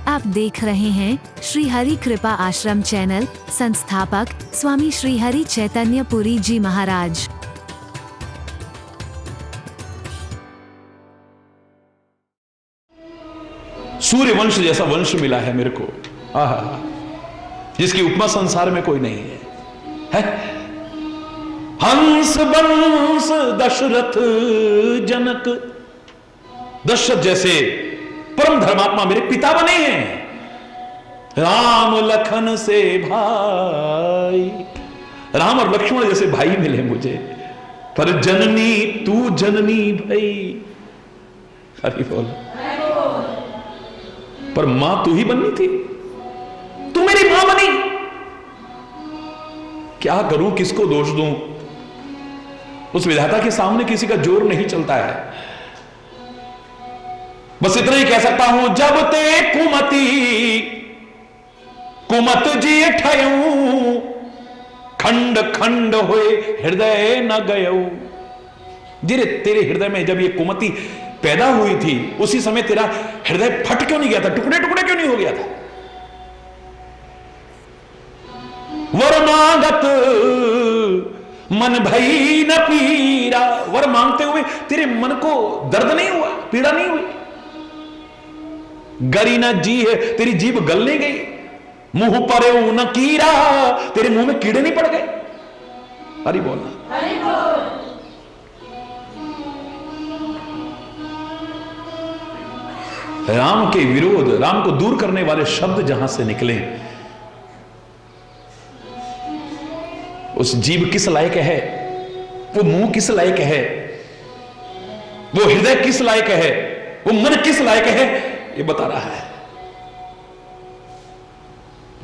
आप देख रहे हैं श्री हरि कृपा आश्रम चैनल। संस्थापक स्वामी श्री हरि चैतन्य पुरी जी महाराज। सूर्य वंश जैसा वंश मिला है मेरे को, आहा, जिसकी उपमा संसार में कोई नहीं है? हंस वंश दशरथ जनक, दशरथ जैसे परम धर्मात्मा मेरे पिता बने हैं। राम लखन से भाई, राम और लक्ष्मण जैसे भाई मिले मुझे। पर जननी तू जननी भाई, हरि बोल। पर मां तू ही बननी थी, तू मेरी मां बनी। क्या करूं, किसको दोष दूं? उस विधाता के सामने किसी का जोर नहीं चलता है। बस इतना ही कह सकता हूं, जब ते कुमति कुमत जी ठयऊ, खंड खंड हुए हृदय न गयऊ। जिरे तेरे हृदय में जब ये कुमति पैदा हुई थी, उसी समय तेरा हृदय फट क्यों नहीं गया था? टुकड़े टुकड़े क्यों नहीं हो गया था? वर मांगत मन भई न पीरा, वर मांगते हुए तेरे मन को दर्द नहीं हुआ, पीड़ा नहीं हुई। गरी न जी है, तेरी जीभ गल नहीं गई। मुंह परे न कीड़ा, तेरे मुंह में कीड़े नहीं पड़ गए। हरि बोलना, हरि बोल। राम के विरोध, राम को दूर करने वाले शब्द जहां से निकले, उस जीभ किस लायक है, वो मुंह किस लायक है, वो हृदय किस लायक है, वो मन किस लायक है, ये बता रहा है।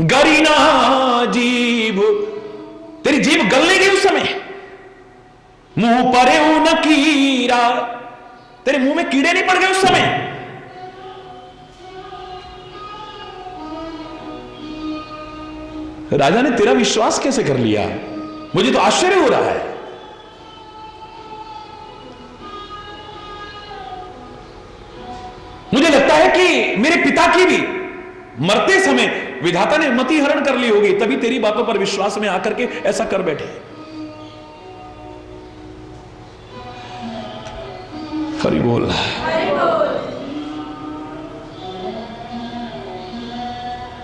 गरीना जीभ, तेरी जीभ गलने गई उस समय। मुंह परे न कीड़ा, तेरे मुंह में कीड़े नहीं पड़ गए उस समय। राजा ने तेरा विश्वास कैसे कर लिया? मुझे तो आश्चर्य हो रहा है। मुझे लगता है कि मेरे पिता की भी मरते समय विधाता ने मति हरण कर ली होगी, तभी तेरी बातों पर विश्वास में आकर के ऐसा कर बैठे। हरि बोल, हरि बोल।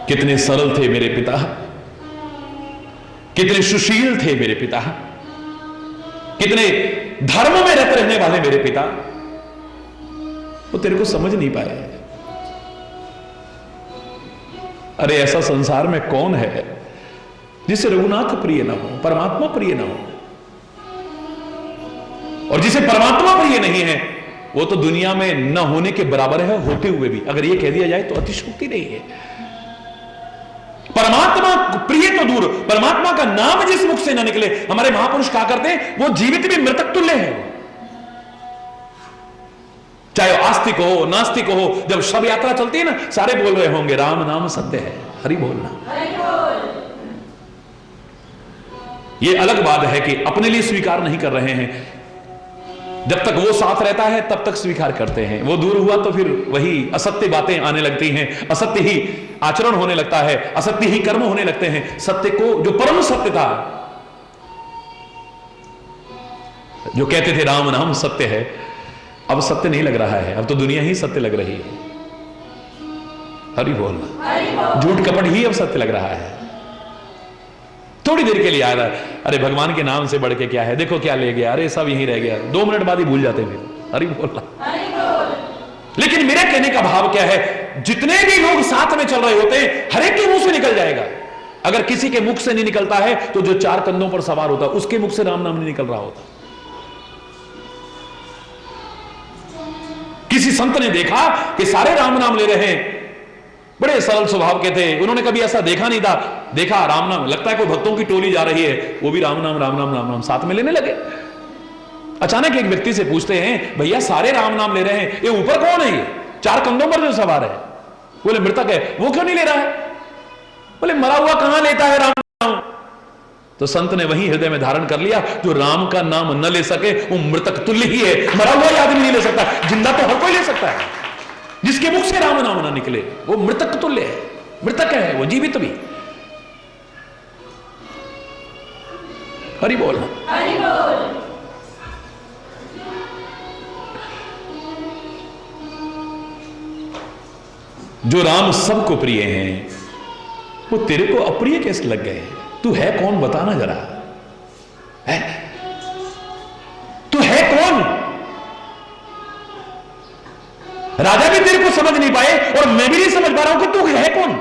कितने सरल थे मेरे पिता, कितने सुशील थे मेरे पिता, कितने धर्म में रत रहने वाले मेरे पिता, वो तेरे को समझ नहीं पाए। अरे ऐसा संसार में कौन है जिसे रघुनाथ प्रिय ना हो, परमात्मा प्रिय ना हो? और जिसे परमात्मा प्रिय नहीं है, वो तो दुनिया में न होने के बराबर है, होते हुए भी। अगर ये कह दिया जाए तो अतिशयोक्ति नहीं है। परमात्मा प्रिय तो दूर, परमात्मा का नाम जिस मुख से ना निकले, हमारे महापुरुष कहा करते, वो जीवित भी मृतक तुल्य है। चाहे आस्तिक हो नास्तिक हो, जब शव यात्रा चलती है ना, सारे बोल रहे होंगे राम नाम सत्य है। हरि बोलना, हरि बोल। ये अलग बात है कि अपने लिए स्वीकार नहीं कर रहे हैं। जब तक वो साथ रहता है तब तक स्वीकार करते हैं, वो दूर हुआ तो फिर वही असत्य बातें आने लगती हैं, असत्य ही आचरण होने लगता है, असत्य ही कर्म होने लगते हैं। सत्य को, जो परम सत्य था, जो कहते थे राम नाम सत्य है, अब सत्य नहीं लग रहा है, अब तो दुनिया ही सत्य लग रही है। हरि बोलना, झूठ कपट ही अब सत्य लग रहा है। थोड़ी देर के लिए आ रहा है, अरे भगवान के नाम से बढ़ के क्या है, देखो क्या ले गया, अरे सब यहीं रह गया, 2 मिनट बाद ही भूल जाते हैं। हरि बोलना, हरि बोल। लेकिन मेरे कहने का भाव क्या है, जितने भी लोग साथ में चल रहे होते हैं, हर एक के मुंह से निकल जाएगा। अगर किसी के मुख से नहीं निकलता है तो जो 4 कंधों पर सवार होता, उसके मुख से राम नाम नहीं निकल रहा होता। किसी संत ने देखा कि सारे राम नाम ले रहे हैं, बड़े सरल स्वभाव के थे, उन्होंने कभी ऐसा देखा नहीं था। देखा राम नाम, लगता है कोई भक्तों की टोली जा रही है, वो भी राम नाम राम नाम राम नाम साथ में लेने लगे। अचानक एक व्यक्ति से पूछते हैं, भैया सारे राम नाम ले रहे हैं, ये ऊपर कौन है? ये 4 कंधों पर जो सवार है? बोले मृतक है, वो क्यों नहीं ले रहा है? बोले मरा हुआ कहां लेता है राम नाम? तो संत ने वही हृदय में धारण कर लिया, जो राम का नाम न ले सके वो मृतक तुल्य ही है। मरा हुआ आदमी नहीं ले सकता, जिंदा तो हर कोई ले सकता है। जिसके मुख से राम नाम ना निकले वो मृतक तुल्य है, मृतक है, वो जीवित भी। हरि बोल, हरि बोल। जो राम सबको प्रिय हैं वो तेरे को अप्रिय कैसे लग गए? तू है कौन बताना जरा, है तू है कौन? राजा भी तेरे को समझ नहीं पाए और मैं भी नहीं समझ पा रहा हूं कि तू है कौन।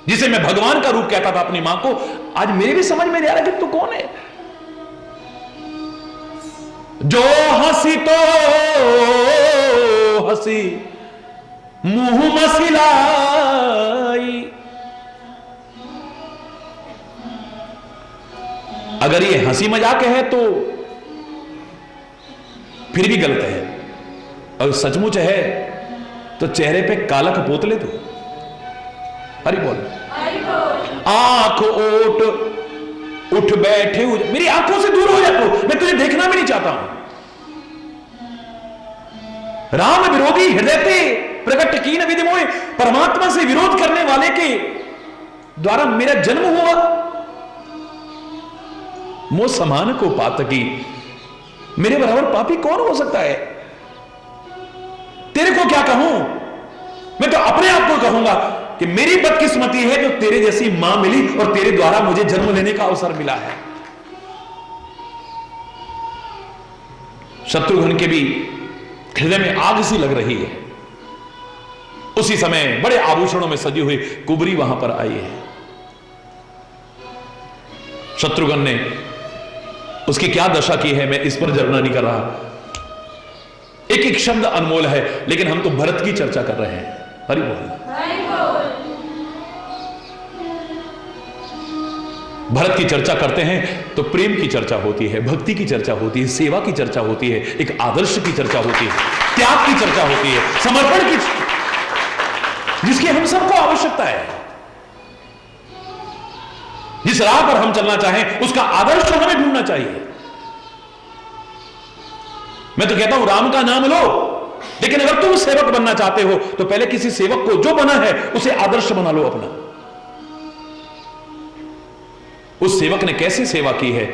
जिसे मैं भगवान का रूप कहता था अपनी मां को, आज मेरे भी समझ में नहीं आ रहा कि तू कौन है। जो हंसी तो हंसी मुंह मसिलाई, अगर ये हंसी मजाक है तो फिर भी गलत है, और सचमुच है तो चेहरे पे काला कपोत ले दो। हरि बोल, आंख ओट उठ बैठे हो, मेरी आंखों से दूर हो जा, मैं तुझे देखना भी नहीं चाहता हूं। राम विरोधी हृदय पे प्रकट की न विधि मोह, परमात्मा से विरोध करने वाले के द्वारा मेरा जन्म हुआ। मोह समान को पातकी, मेरे बराबर पापी कौन हो सकता है? तेरे को क्या कहूं, मैं तो अपने आप को कहूंगा कि मेरी बदकिस्मती है जो तेरे जैसी मां मिली और तेरे द्वारा मुझे जन्म लेने का अवसर मिला है। शत्रुघ्न के भी हृदय में आग सी लग रही है। उसी समय बड़े आभूषणों में सजी हुई कुबरी वहां पर आई है। शत्रुघ्न ने उसकी क्या दशा की है मैं इस पर जरना नहीं कर रहा, एक एक शब्द अनमोल है, लेकिन हम तो भरत की चर्चा कर रहे हैं। हरि बोल, भरत की चर्चा करते हैं तो प्रेम की चर्चा होती है, भक्ति की चर्चा होती है, सेवा की चर्चा होती है, एक आदर्श की चर्चा होती है, त्याग की चर्चा होती है, समर्पण की, जिसकी हम सबको आवश्यकता है। जिस राह पर हम चलना चाहें उसका आदर्श हमें ढूंढना चाहिए। मैं तो कहता हूं राम का नाम लो, लेकिन अगर तुम सेवक बनना चाहते हो तो पहले किसी सेवक को जो बना है उसे आदर्श बना लो अपना। उस सेवक ने कैसे सेवा की है,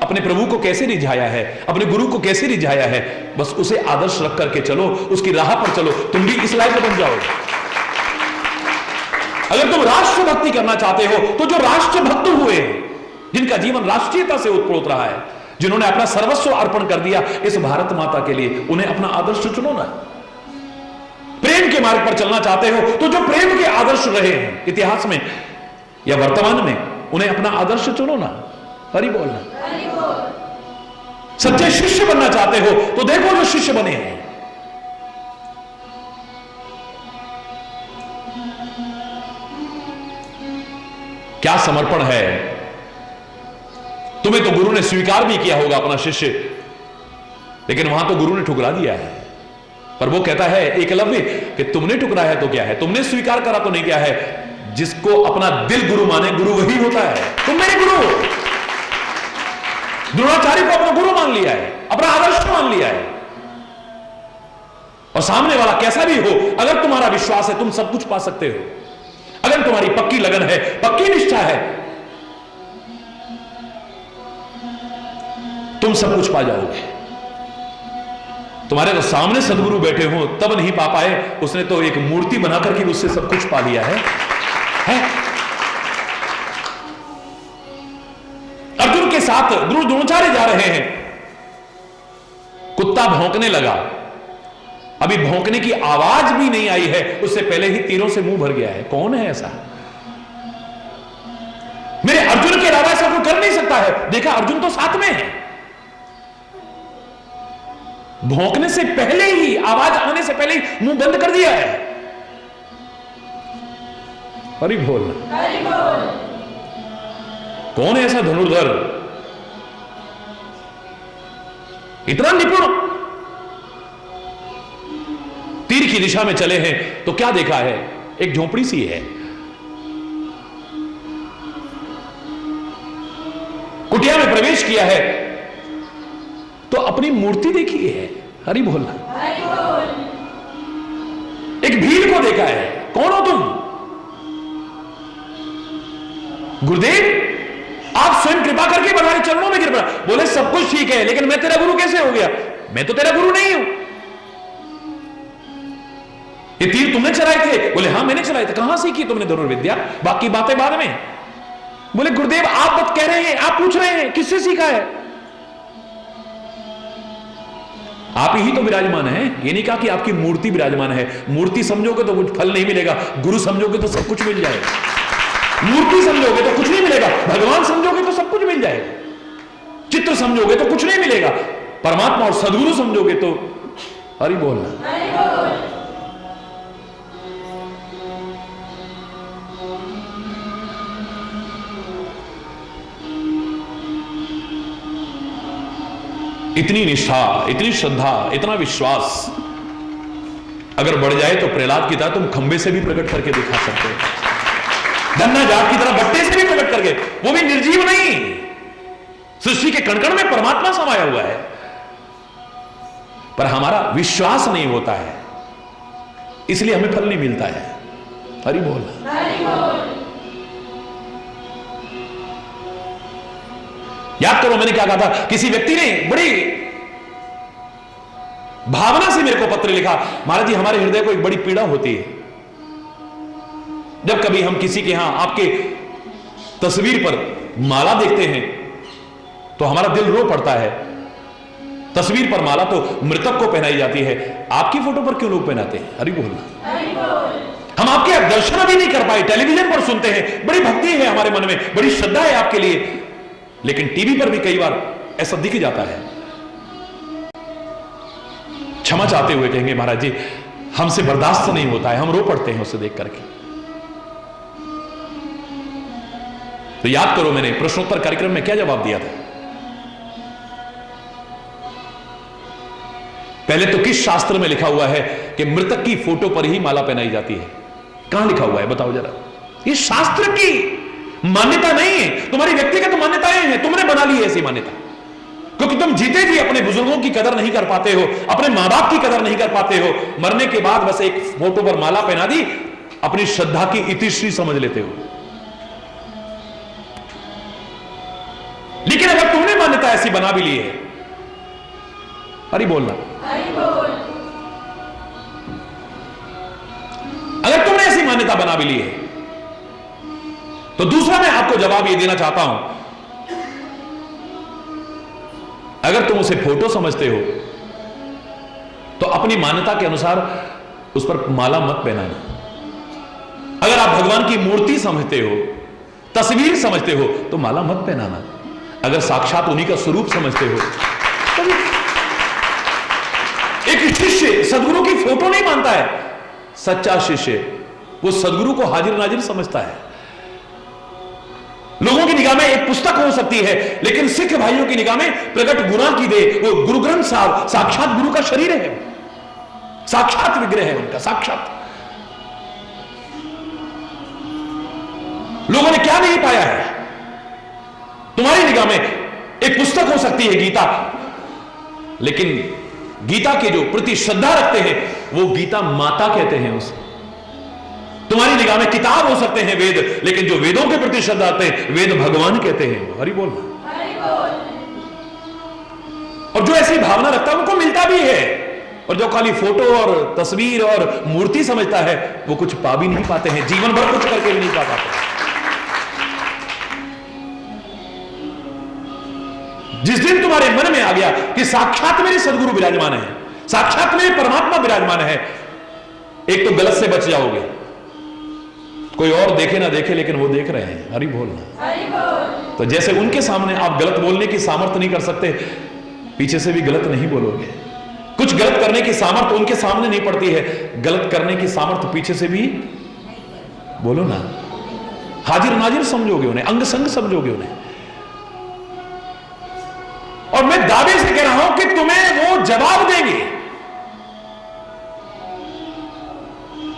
अपने प्रभु को कैसे रिझाया है, अपने गुरु को कैसे रिझाया है, बस उसे आदर्श रख करके चलो, उसकी राह पर चलो, तुम भी इस लायक बन जाओगे। अगर तुम राष्ट्र भक्ति करना चाहते हो तो जो राष्ट्र भक्त हुए हैं, जिनका जीवन राष्ट्रीयता से उत्प्रोत रहा है, जिन्होंने अपना सर्वस्व अर्पण कर दिया इस भारत माता के लिए, उन्हें अपना आदर्श चुनो ना। प्रेम के मार्ग पर चलना चाहते हो तो जो प्रेम के आदर्श रहे हैं इतिहास में या वर्तमान में, उन्हें अपना आदर्श चुनो ना। हरि बोलना। सच्चे शिष्य बनना चाहते हो तो देखो जो शिष्य बने हैं। क्या समर्पण है। तुम्हें तो गुरु ने स्वीकार भी किया होगा अपना शिष्य, लेकिन वहां तो गुरु ने ठुकरा दिया है। पर वो कहता है एकलव्य कि तुमने ठुकरा है तो क्या है, तुमने स्वीकार करा तो नहीं क्या है। जिसको अपना दिल गुरु माने, गुरु वही होता है। तुम मेरे गुरु हो। द्रोणाचार्य को अपना गुरु मान लिया है, अपना आदर्श मान लिया है। और सामने वाला कैसा भी हो, अगर तुम्हारा विश्वास है तुम सब कुछ पा सकते हो। अगर तुम्हारी पक्की लगन है, पक्की निष्ठा है, तुम सब कुछ पा जाओगे। तुम्हारे तो सामने सदगुरु बैठे हो तब नहीं पा पाए, उसने तो एक मूर्ति बनाकर के उससे सब कुछ पा लिया है? अर्जुन के साथ गुरु द्रोणाचार्य जा रहे हैं, कुत्ता भौंकने लगा। अभी भौंकने की आवाज भी नहीं आई है, उससे पहले ही तीरों से मुंह भर गया है। कौन है ऐसा? मेरे अर्जुन के अलावा ऐसा कोई कर नहीं सकता है। देखा, अर्जुन तो साथ में है। भौंकने से पहले ही, आवाज आने से पहले ही मुंह बंद कर दिया है। हरि बोल। कौन है ऐसा धनुर्धर, इतना निपुण? तीर की दिशा में चले हैं तो क्या देखा है? एक झोपड़ी सी है, कुटिया में प्रवेश किया है तो अपनी मूर्ति देखी है। हरि बोलना। एक भील को देखा है। कौन हो तुम? गुरुदेव आप स्वयं कृपा करके हमारे चरणों में गिर पड़ा। बोले सब कुछ ठीक है, लेकिन मैं तेरा गुरु कैसे हो गया? मैं तो तेरा गुरु नहीं हूं। ये तीर तुमने चलाए थे? बोले हाँ मैंने चलाए थे। कहां सीखी तुमने धनुर्विद्या? बाकी बातें बाद में। बोले गुरुदेव आप बात कह रहे हैं, आप पूछ रहे हैं किससे सीखा है? आप ही तो विराजमान है। ये नहीं कहा कि आपकी मूर्ति विराजमान है। मूर्ति समझोगे तो कुछ फल नहीं मिलेगा, गुरु समझोगे तो सब कुछ मिल जाएगा। मूर्ति समझोगे तो कुछ नहीं मिलेगा, भगवान समझोगे तो सब कुछ मिल जाएगा। चित्र समझोगे तो कुछ नहीं मिलेगा, परमात्मा और सदगुरु समझोगे तो हरि बोलना। इतनी निष्ठा, इतनी श्रद्धा, इतना विश्वास अगर बढ़ जाए तो प्रहलाद की तरह तुम खंबे से भी प्रकट करके दिखा सकते हो, धन्ना जाट की तरह बट्टे से भी प्रकट करके, वो भी निर्जीव नहीं, सृष्टि के कण कण में परमात्मा समाया हुआ है। पर हमारा विश्वास नहीं होता है, इसलिए हमें फल नहीं मिलता है। हरि बोल। याद करो मैंने क्या कहा था, किसी व्यक्ति ने बड़ी भावना से मेरे को पत्र लिखा, महाराज जी हमारे हृदय को एक बड़ी पीड़ा होती है जब कभी हम किसी के यहां आपके तस्वीर पर माला देखते हैं तो हमारा दिल रो पड़ता है। तस्वीर पर माला तो मृतक को पहनाई जाती है, आपकी फोटो पर क्यों लोग पहनाते हैं? हरि बोल। हम आपके दर्शन भी नहीं कर पाए, टेलीविजन पर सुनते हैं, बड़ी भक्ति है हमारे मन में, बड़ी श्रद्धा है आपके लिए, लेकिन टीवी पर भी कई बार ऐसा दिख जाता है। क्षमा चाहते हुए कहेंगे महाराज जी हमसे बर्दाश्त नहीं होता है, हम रो पड़ते हैं उसे देख करके। तो याद करो मैंने प्रश्नोत्तर कार्यक्रम में क्या जवाब दिया था। पहले तो किस शास्त्र में लिखा हुआ है कि मृतक की फोटो पर ही माला पहनाई जाती है? कहां लिखा हुआ है बताओ जरा। ये शास्त्र की मान्यता नहीं है, तुम्हारी व्यक्तिगत मान्यताएं हैं, तुमने बना ली है ऐसी मान्यता, क्योंकि तुम जीते जी अपने बुजुर्गों की कदर नहीं कर पाते हो, अपने मां बाप की कदर नहीं कर पाते हो, मरने के बाद बस एक फोटो पर माला पहना दी, अपनी श्रद्धा की इतिश्री समझ लेते हो। लेकिन अगर तुमने मान्यता ऐसी बना भी ली है, हरि बोलना, अगर तुमने ऐसी मान्यता बना भी ली है तो दूसरा मैं आपको जवाब यह देना चाहता हूं, अगर तुम उसे फोटो समझते हो तो अपनी मान्यता के अनुसार उस पर माला मत पहनाना। अगर आप भगवान की मूर्ति समझते हो, तस्वीर समझते हो तो माला मत पहनाना। अगर साक्षात उन्हीं का स्वरूप समझते हो तो एक शिष्य सदगुरु की फोटो नहीं मानता है, सच्चा शिष्य वो सदगुरु को हाजिर नाजिर समझता है। लोगों की निगाह में एक पुस्तक हो सकती है, लेकिन सिख भाइयों की निगाह में प्रकट गुना की दे वो गुरु ग्रंथ साहब साक्षात गुरु का शरीर है, साक्षात विग्रह है उनका, साक्षात। लोगों ने क्या नहीं पाया है? तुम्हारी निगाह में एक पुस्तक हो सकती है गीता, लेकिन गीता के जो प्रति श्रद्धा रखते हैं वो गीता माता कहते हैं उसे। तुम्हारी निगाह में किताब हो सकते हैं वेद, लेकिन जो वेदों के प्रति श्रद्धा रखते हैं वेद भगवान कहते हैं। हरि बोल। और जो ऐसी भावना रखता है उनको मिलता भी है, और जो खाली फोटो और तस्वीर और मूर्ति समझता है वो कुछ पा भी नहीं पाते हैं, जीवन भर कुछ करके भी नहीं पा पाते। जिस दिन तुम्हारे मन में आ गया कि साक्षात मेरे सदगुरु विराजमान है, साक्षात मेरे परमात्मा विराजमान है, एक तो गलत से बच जाओगे। कोई और देखे ना देखे लेकिन वो देख रहे हैं। हरि बोलना। तो जैसे उनके सामने आप गलत बोलने की सामर्थ्य नहीं कर सकते, पीछे से भी गलत नहीं बोलोगे। कुछ गलत करने की सामर्थ्य उनके सामने नहीं पड़ती है, गलत करने की सामर्थ्य पीछे से भी बोलो ना। हाजिर नाजिर समझोगे उन्हें, अंग संग समझोगे उन्हें। और मैं दावे से कह रहा हूं कि तुम्हें वो जवाब देंगे।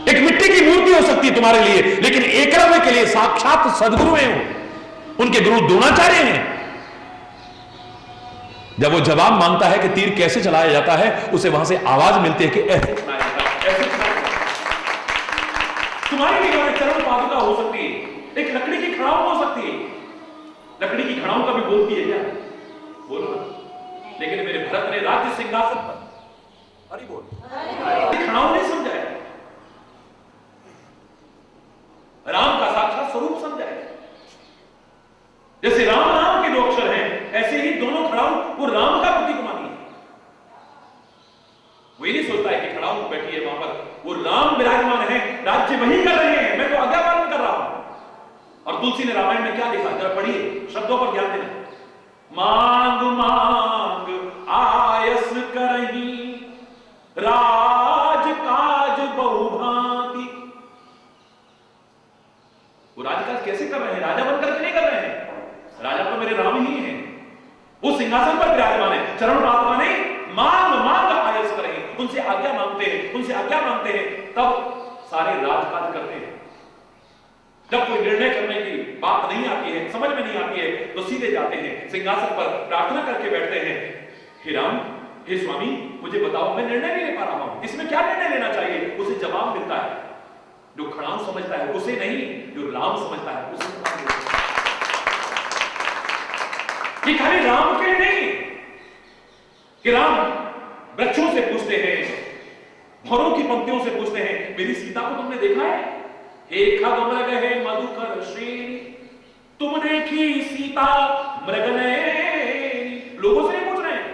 एक मिट्टी की मूर्ति हो सकती है तुम्हारे लिए, लेकिन एकलव्य के लिए साक्षात सदगुरु हैं वो, उनके गुरु द्रोणाचार्य हैं। जब वो जवाब मांगता है कि तीर कैसे चलाया जाता है, उसे वहां से आवाज मिलती है कि ऐसे, तुम्हारी निगाह में चरण पादुका हो सकती है, एक लकड़ी की खड़ाऊ हो सकती है। लकड़ी की खड़ाऊ कभी बोलती है क्या? बोलो ना। लेकिन मेरे भरत ने राज्य सिंहासन पर, हरि बोल, खड़ाऊ नहीं समझा है, राम का साक्षात स्वरूप समझा है। जैसे राम नाम के दो अक्षर हैं, ऐसे ही दोनों खड़ाऊ वो राम का प्रतीक मानी है। वो ये नहीं सोचता है कि खड़ाऊ बैठी है वहां पर, वो राम विराजमान है, राज्य वही कर रहे हैं, मैं तो आज्ञा पालन कर रहा हूं। और तुलसी ने रामायण में क्या लिखा, जरा पढ़िए, शब्दों पर ध्यान देना। मांग मांग आयस करही, राज काज बहुभांति। वो राजकाज कैसे कर रहे हैं? राजा बनकर के नहीं कर रहे हैं, राजा तो मेरे राम ही हैं। वो सिंहासन पर विराजमान है, चरण पादुका नहीं, मांग मांग आयस करें, उनसे आज्ञा मांगते हैं, उनसे आज्ञा मांगते हैं, तब सारे राजकाज करते हैं। जब कोई निर्णय करने की बात नहीं आती है, समझ में नहीं आती है, तो सीधे जाते हैं सिंहासन पर, प्रार्थना करके बैठते हैं, हे राम, हे स्वामी, मुझे बताओ, मैं निर्णय नहीं ले पा रहा हूं, इसमें क्या निर्णय लेना चाहिए? उसे जवाब मिलता है। जो खड़ाऊ समझता है उसे नहीं, जो राम समझता है उसे जवाब मिलता है। ये खाली राम के लिए नहीं कि राम वृक्षों से पूछते हैं, भौरों की पंक्तियों से पूछते हैं, मेरी सीता को तुमने देखा है? हे खग मृग मधुकर श्रेणी, तुमने की सीता मृगनयनी। लोगों से नहीं पूछ रहे हैं।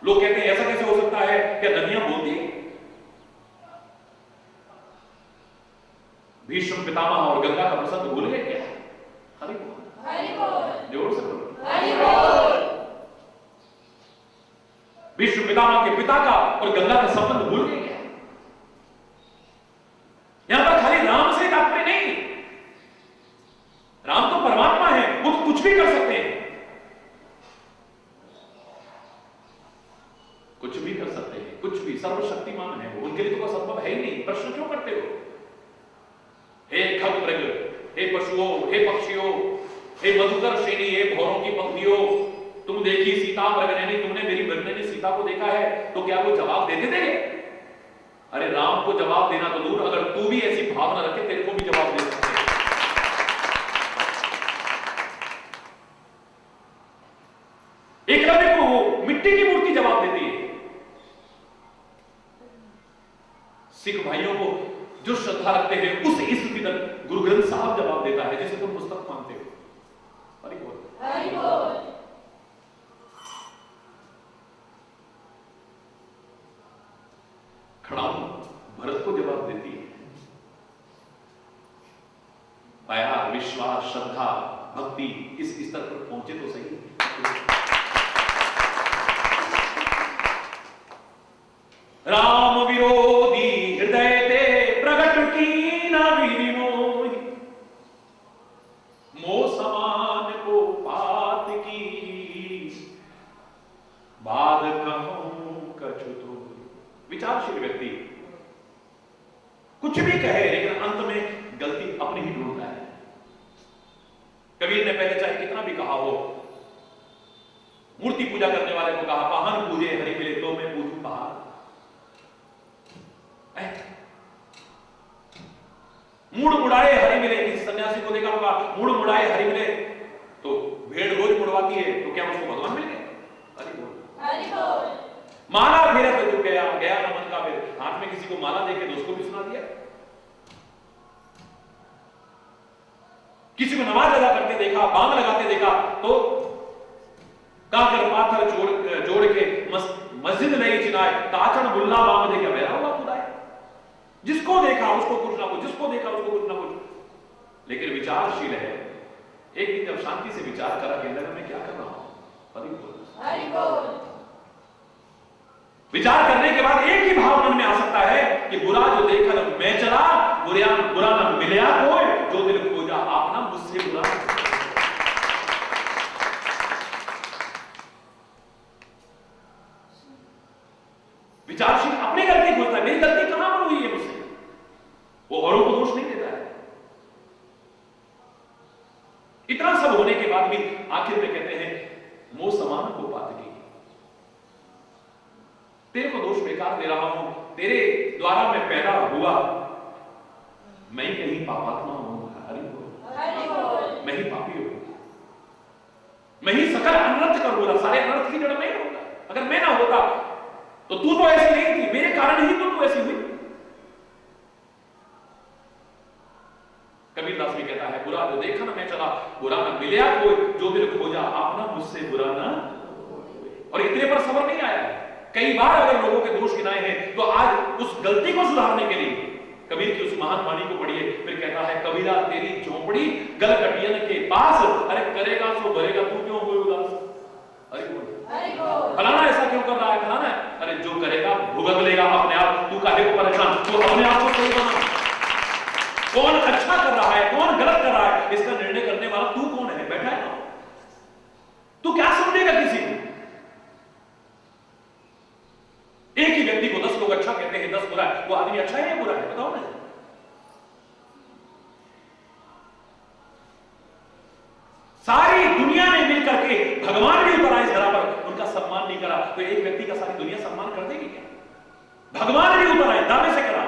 लोग कहते हैं ऐसा कैसे हो सकता है, क्या नदियां बोलती है? भीष्म पितामह और गंगा का प्रसंग भूल गए क्या? हरि बोल, हरि बोल, जोर से बोलो, हरि बोल। भीष्म पितामह के पिता का और गंगा का संबंध भूल गए क्या? यहां पर खाली राम से तात्पर्य नहीं, राम तो परमात्मा है, वो तो कुछ भी कर सकते हैं, कुछ भी कर सकते हैं, कुछ भी, सर्वशक्तिमान है वो, उनके लिए तो कोई संभव है ही नहीं। प्रश्न क्यों करते हो? हे खग मृग, हे पशुओं, हे पक्षियों, हे मधुकर श्रेणी, हे भौरों की पंक्तियों, तुम देखी सीता मृगनयनी, तुमने मेरी मृगनयनी सीता को देखा है? तो क्या वो जवाब देते थे? अरे राम को जवाब देना तो दूर, अगर तू भी ऐसी भावना रखे, तेरे को भी जवाब दे सकते हैं। एकलव्य को वो मिट्टी की मूर्ति जवाब देती है। सिख भाइयों को जो श्रद्धा रखते हैं, उस स्थिति तक गुरु ग्रंथ साहब जवाब देता है, जिसे तुम पुस्तक मानते हो। हरि बोल, हरि बोल। खड़ाऊ भरत को जवाब देती है। प्यार, विश्वास, श्रद्धा, भक्ति इस स्तर पर पहुंचे तो सही। राम विरोधी हृदय ते प्रगट की न विनिमोहि, मोह समान को पात की, बाद कहूं कछु तो। विचारशील व्यक्ति कुछ भी कहे, लेकिन अंत में गलती अपनी ही ढूंढता है। कबीर ने पहले चाहे कितना भी कहा हो, मूर्ति पूजा करने वाले को कहा, पाहन पूजे हरि मिले तो मैं पूजूं पहाड़। मूड मुड़ाए हरि मिले, किसी सन्यासी को देखा होगा, मूड मुड़ाए हरि मिले, तो भेड़ रोज मुड़वाती है, तो क्या उसको भगवान मिल गए? हरि बोल, हरि बोल। माला फेरा तो जो गया गया न मन का फिर, हाथ में किसी को माला देके तो उसको भी सुना दिया। किसी को नमाज अदा करते देखा, बांग लगाते देखा, तो काकर पाथर जोड़ के मस्जिद नहीं चिनाए, ताचन बुल्ला बांग दे क्या बहरा हुआ खुदा है। जिसको देखा उसको कुछ ना कुछ, जिसको देखा उसको कुछ ना कुछ। लेकिन विचारशील है, एक दिन जब शांति से विचार करा कि अंदर मैं क्या कर रहा हूं, हरि बोल, हरि बोल। विचार करने के बाद एक ही भाव मन में आ सकता है कि बुरा जो देखा न मैं चला, बुरा न मिलया कोई, जो दिल खोजा आपना मुझसे बुरा। विचारशील अपनी गलती खोजता है, मेरी गलती कहां पर हुई है मुझसे, वो औरों को दोष नहीं देता है। इतना सब होने के बाद भी आखिर में कहते हैं, मोह समान को पात की, तेरे को दोष बेकार दे रहा हूं, तेरे द्वारा मैं पैदा हुआ, मैं ही कहीं पापात्मा होऊंगा, हरि बोल, मैं ही पापी होऊंगा, मैं ही सकल अनर्थ करूंगा, सारे अनर्थ की जड़ मैं होगा। अगर मैं ना होता तो तू तो ऐसी नहीं थी, मेरे कारण ही तो तू ऐसी हुई। कबीरदास भी कहता है, बुरा जो देखा ना मैं चला, बुरा ना मिलया कोई, जो दिल खोजा आपना मुझसे बुरा ना। और इतने पर सबर नहीं आया है, कई बार अगर लोगों के दोष गिनाए हैं तो आज उस गलती को सुधारने के लिए कबीर की उस महान वाणी को पढ़िए। फिर कहता है, कबीरा तेरी झोंपड़ी गलगटियन के पास, अरे करेगा सो भरेगा, तू क्यों हुए उदास। अरे बोल, फलाना ऐसा क्यों कर रहा है, फलाना है, अरे जो करेगा भुगत लेगा अपने आप, तू काहे को परेशान, तू अपने आप को सही बना। कौन अच्छा कर रहा है, कौन गलत कर रहा है, इसका निर्णय करने वाला तू कौन है, बैठा है ना। तू क्या समझेगा किसी को। एक ही व्यक्ति को 10 लोग अच्छा कहते हैं, 10 बुरा है, वो आदमी अच्छा है या बुरा है, बताओ ना। सारी दुनिया ने मिलकर के भगवान भी उतर आए इस धरा पर, उनका सम्मान नहीं करा, तो एक व्यक्ति का सारी दुनिया सम्मान कर देगी क्या। भगवान भी उतर आए, दावे से करा,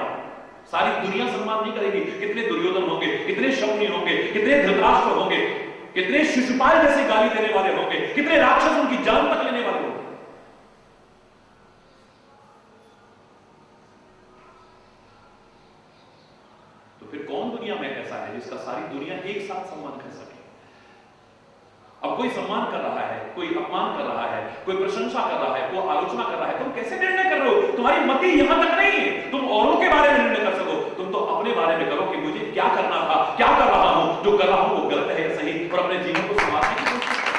सारी दुनिया सम्मान नहीं करेगी। कितने दुर्योधन होंगे, कितने शकुनी होंगे, कितने धृतराष्ट्र होंगे, कितने शिशुपाल जैसे गाली देने वाले होंगे, कितने राक्षस उनकी जान तक लेने वाले होंगे। तो फिर कौन दुनिया में ऐसा है जिसका सारी दुनिया एक साथ सम्मान कर सके। अब कोई सम्मान कर रहा है, कोई अपमान कर रहा है, कोई प्रशंसा कर रहा है, कोई आलोचना कर रहा है, तुम कैसे निर्णय कर रहे हो। तुम्हारी मति यहां तक नहीं है तुम औरों के बारे में निर्णय कर सको, तुम तो अपने बारे में करो कि मुझे क्या करना था, क्या कर रहा हूं, जो कर रहा हूं वो गलत है या सही, और अपने जीवन को संवारने की कोशिश करो।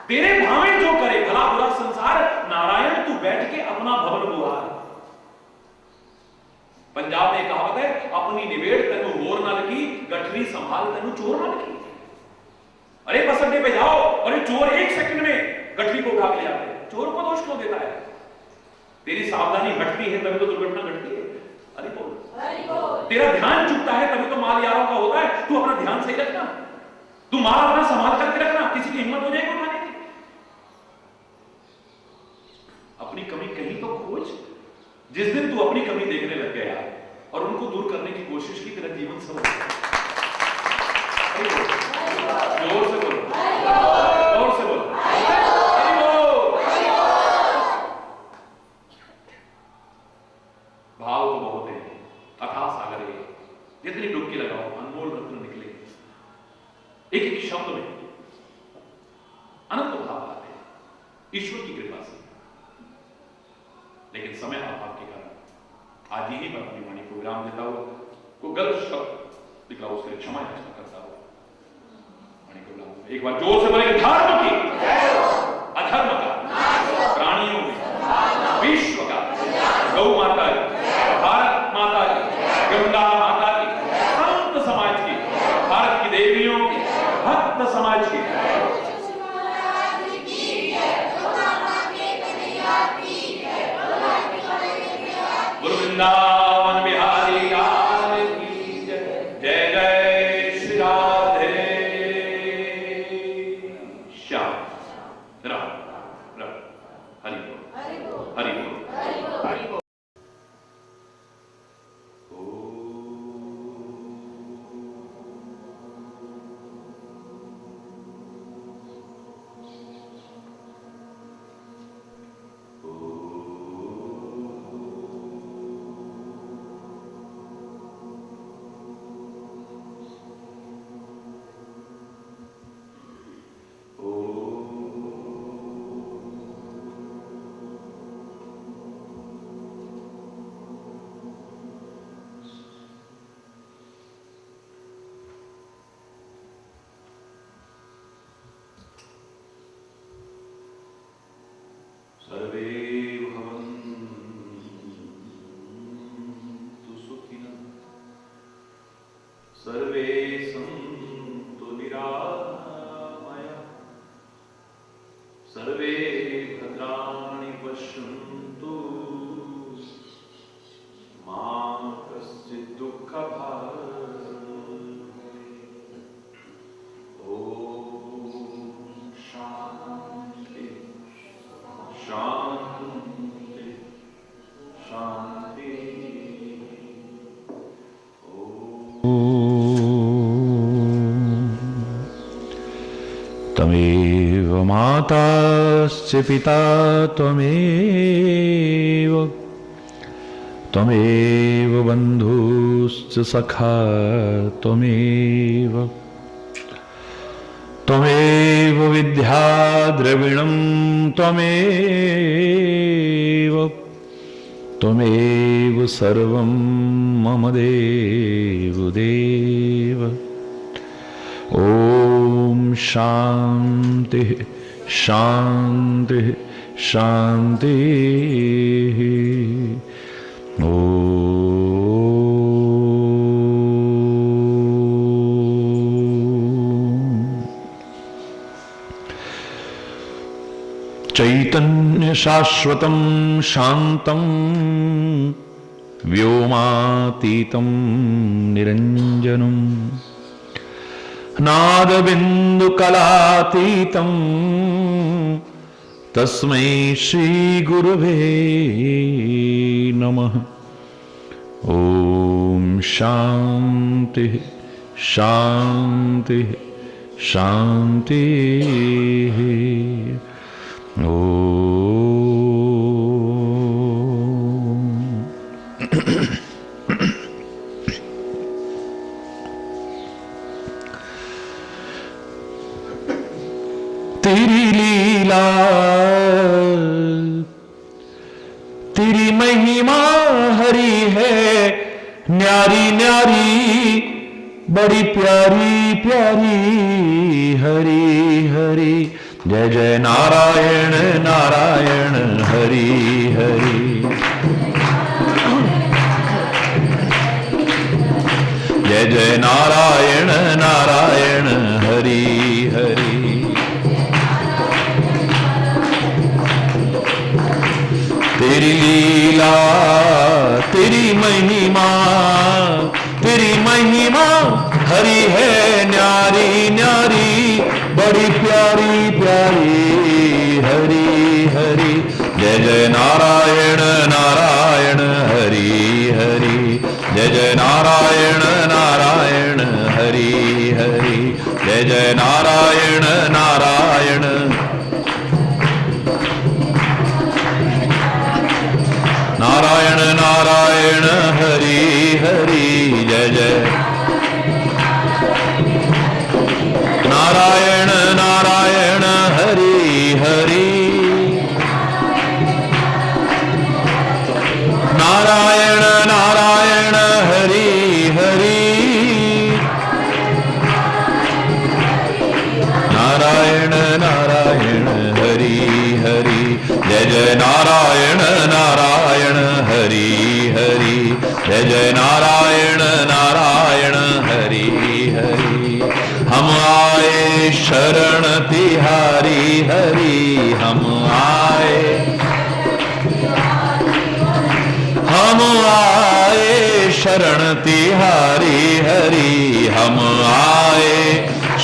तेरे भावे जो करे, भला बुरा संसार नारायण, तू बैठ के अपना भवन बुहार। पंजाब में कहावत है, अपनी निवेड़ तेनू होर ना लगी, गठरी संभाल तेनू चोर ना लगी। अरे बस अड्डे पे जाओ, अरे चोर 1 सेकंड में गठरी को उठा के ले जाते हैं, चोर को दोष क्यों देता है। तेरी सावधानी हटती है तभी तो दुर्घटना घटती है। अरे बोल, तेरा ध्यान चुकता है तभी तो माल यारों का होता है। तू अपना ध्यान सही रखना, तू माल अपना संभाल करके रखना, किसी की हिम्मत हो जाएगी उठाने की। अपनी कमी कहीं तो खोज। जिस दिन तू अपनी कमी देखने लग गया और उनको दूर करने की कोशिश की, तेरा जीवन सब जोर से बोलो, जोर से बोलो, भाव तो बहुत है, अथाह सागर है, जितनी डुबकी लगाओ अनमोल रत्न निकले। एक एक शब्द में अनंत भाव आते हैं ईश्वर की कृपा से। लेकिन समय अभाव के कारण आज यही पर अपनी वाणी को विराम देता हुआ, को गलत शब्द निकला उसके लिए क्षमा याचना करता हुआ वाणी को विराम। एक बार जोर से बोलेंगे, धर्म की, अधर्म का, प्राणियों में, विश्व का, गौ माता की, भारत माता की, गंगा माता की, संत समाज की, भारत की देवियों की, भक्त समाज की, वृंदावन बिहारी लाल की जय। जय जय श्री राधे श्याम राम राम। हरि बोल, हरि बोल, हरि बोल। सर्वे भवन्तु सुखिनः, सर्वे सन्तु निरामयाः, सर्वे भद्राणि पश्यन्तु, मा कश्चित् दुःखभाग् शांति शांति त्वमेव माताश्च पिता त्वमेव, त्वमेव बन्धुश्च सखा त्वमेव, त्वमेव विद्या द्रविणं त्वमेव, त्वमेव सर्वं मम देव। ॐ शान्ति शान्ति शान्तिः। ॐ चैतन्य शाश्वतं शान्तं व्योमातीतं निरञ्जनं नादबिन्दुकलातीतं तस्मै श्रीगुरवे नमः। ॐ शान्ति शान्ति शान्तिः। ॐ तेरी लीला तेरी महिमा हरी है, न्यारी न्यारी बड़ी प्यारी प्यारी हरी हरी। जय जय नारायण नारायण हरि हरि। जय जय नारायण नारायण हरि हरि। तेरी लीला तेरी महिमा हरी है, न्यारी न्यारी बड़ी प्यारी प्यारी हरि हरि। जय जय नारायण नारायण हरि हरि। जय जय नारायण नारायण हरि हरि। जय जय नारायण नारायण नारायण नारायण हरि हरि। जय जय नारायण नारायण हरि हरि। नारायण नारायण हरि हरि। नारायण नारायण हरि हरि। जय जय नारायण नारायण हरि हरि। जय जय नारायण नारायण हरि हरि। हम आए शरण तिहारी हरि। हम आए शरण तिहारी हरि। हम आए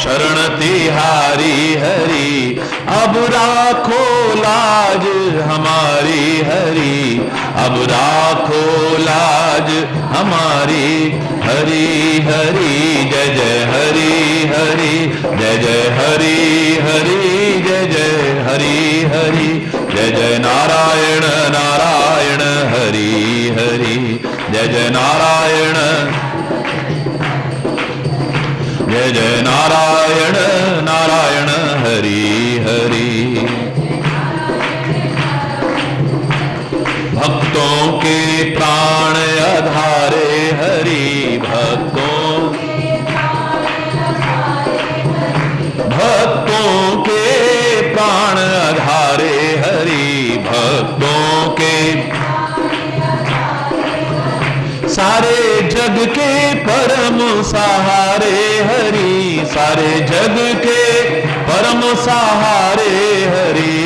शरण तिहारी हरि। अब राखो लाज हमारी हरि। अब राखो लाज हमारी हरि हरि। जय जय हरि हरि। जय जय हरि हरि। जय जय हरि हरि। जय जय नारायण नारायण हरि हरि। जय जय नारायण जय जय नारायण नारायण हरि हरि। भक्तों के प्राण आधारे हरि। भक्तों के प्राण आधारे हरि। भक्तों के सारे जग के परम सहारे हरि। सारे जग के परम सहारे हरि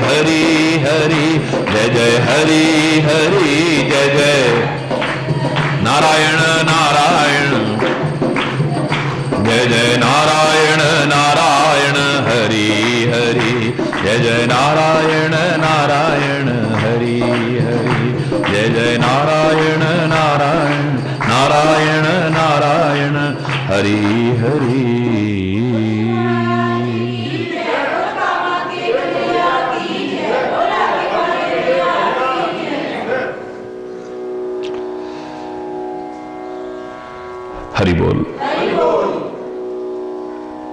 हरि हरि। जय जय हरि हरि। जय जय नारायण नारायण। जय जय नारायण नारायण हरि हरि। जय जय नारायण नारायण हरि हरि। जय जय नारायण नारायण नारायण नारायण हरि हरि। हरि बोल,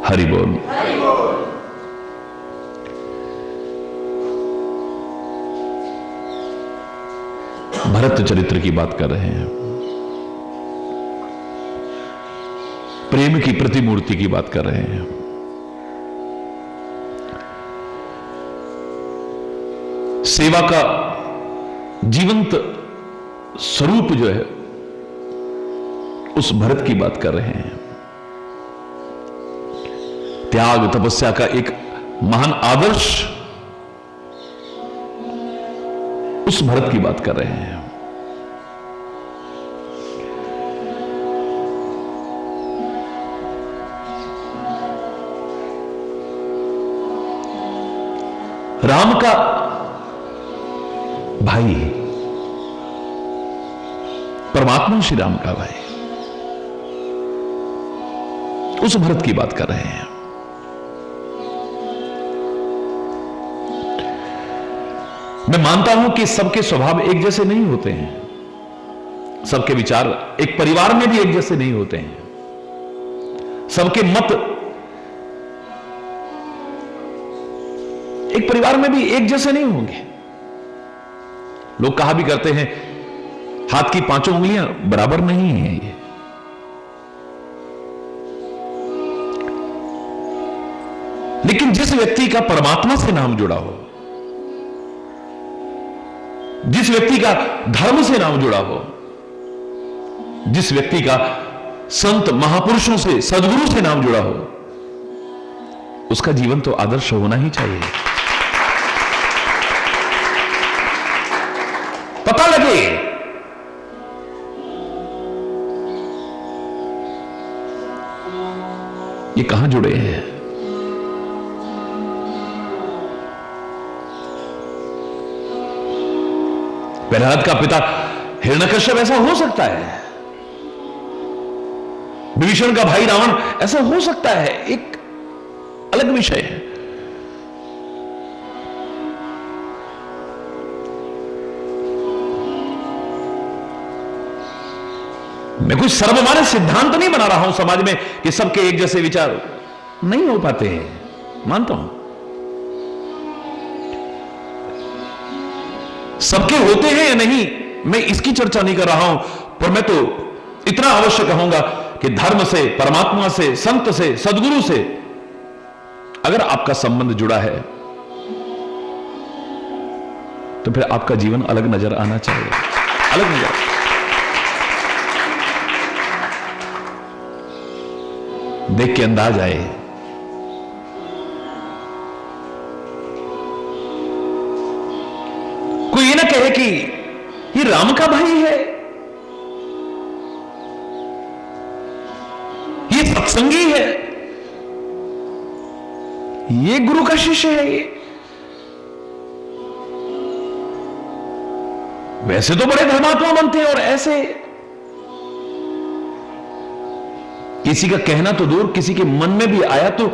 हरि बोल। भरत चरित्र की बात कर रहे हैं, प्रेम की प्रतिमूर्ति की बात कर रहे हैं। सेवा का जीवंत स्वरूप जो है उस भरत की बात कर रहे हैं। त्याग तपस्या का एक महान आदर्श उस भरत की बात कर रहे हैं। राम का भाई, परमात्मा श्री राम का भाई, उस भरत की बात कर रहे हैं। मैं मानता हूं कि सबके स्वभाव एक जैसे नहीं होते हैं, सबके विचार एक परिवार में भी एक जैसे नहीं होते हैं, सबके मत एक परिवार में भी एक जैसे नहीं होंगे। लोग कहा भी करते हैं हाथ की पांचों उंगलियां बराबर नहीं है। ये लेकिन जिस व्यक्ति का परमात्मा से नाम जुड़ा हो, जिस व्यक्ति का धर्म से नाम जुड़ा हो, जिस व्यक्ति का संत महापुरुषों से, सद्गुरु से नाम जुड़ा हो, उसका जीवन तो आदर्श होना ही चाहिए। पता लगे ये कहां जुड़े हैं। प्रहलाद का पिता हिरण्यकश्यप ऐसा हो सकता है, विभीषण का भाई रावण ऐसा हो सकता है, एक अलग विषय है। मैं कोई सर्वमान्य सिद्धांत नहीं बना रहा हूं समाज में कि सबके एक जैसे विचार नहीं हो पाते हैं, मानता हूं सबके होते हैं या नहीं, मैं इसकी चर्चा नहीं कर रहा हूं। पर मैं तो इतना अवश्य कहूंगा कि धर्म से, परमात्मा से, संत से, सद्गुरु से अगर आपका संबंध जुड़ा है तो फिर आपका जीवन अलग नजर आना चाहिए, अलग नजर। देख के अंदाज आए कोई ये ना कहे कि ये राम का भाई है, ये सत्संगी है, ये गुरु का शिष्य है। ये वैसे तो बड़े धर्मात्मा बनते हैं और ऐसे किसी का कहना तो दूर, किसी के मन में भी आया तो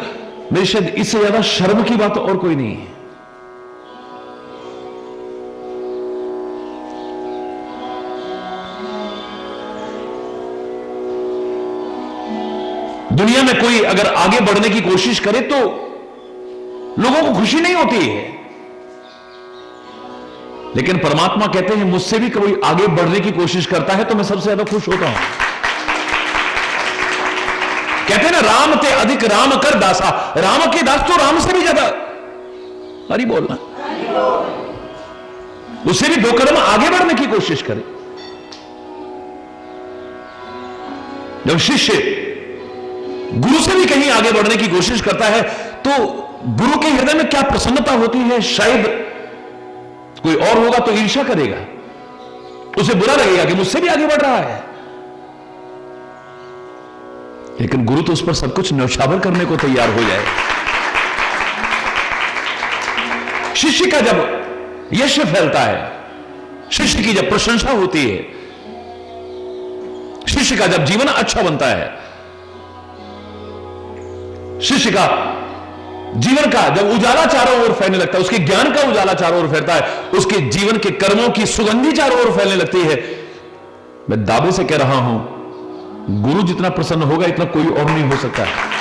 मेरे शायद इससे ज्यादा शर्म की बात और कोई नहीं है। दुनिया में कोई अगर आगे बढ़ने की कोशिश करे तो लोगों को खुशी नहीं होती है, लेकिन परमात्मा कहते हैं मुझसे भी कोई आगे बढ़ने की कोशिश करता है तो मैं सबसे ज्यादा खुश होता हूं। कहते हैं ना राम ते अधिक राम कर दासा, राम के दास तो राम से भी ज्यादा हरि बोलना, उससे भी दो कदम आगे बढ़ने की कोशिश करे। जब शिष्य गुरु से भी कहीं आगे बढ़ने की कोशिश करता है तो गुरु के हृदय में क्या प्रसन्नता होती है। शायद कोई और होगा तो ईर्ष्या करेगा, उसे बुरा लगेगा कि मुझसे भी आगे बढ़ रहा है, लेकिन गुरु तो उस पर सब कुछ न्यौछावर करने को तैयार हो जाए। शिष्य का जब यश फैलता है, शिष्य की जब प्रशंसा होती है, शिष्य का जब जीवन अच्छा बनता है, शिष्य का जीवन का जब उजाला चारों ओर फैलने लगता है, उसके ज्ञान का उजाला चारों ओर फैलता है, उसके जीवन के कर्मों की सुगंधी चारों ओर फैलने लगती है, मैं दावे से कह रहा हूं गुरु जितना प्रसन्न होगा इतना कोई और नहीं हो सकता है।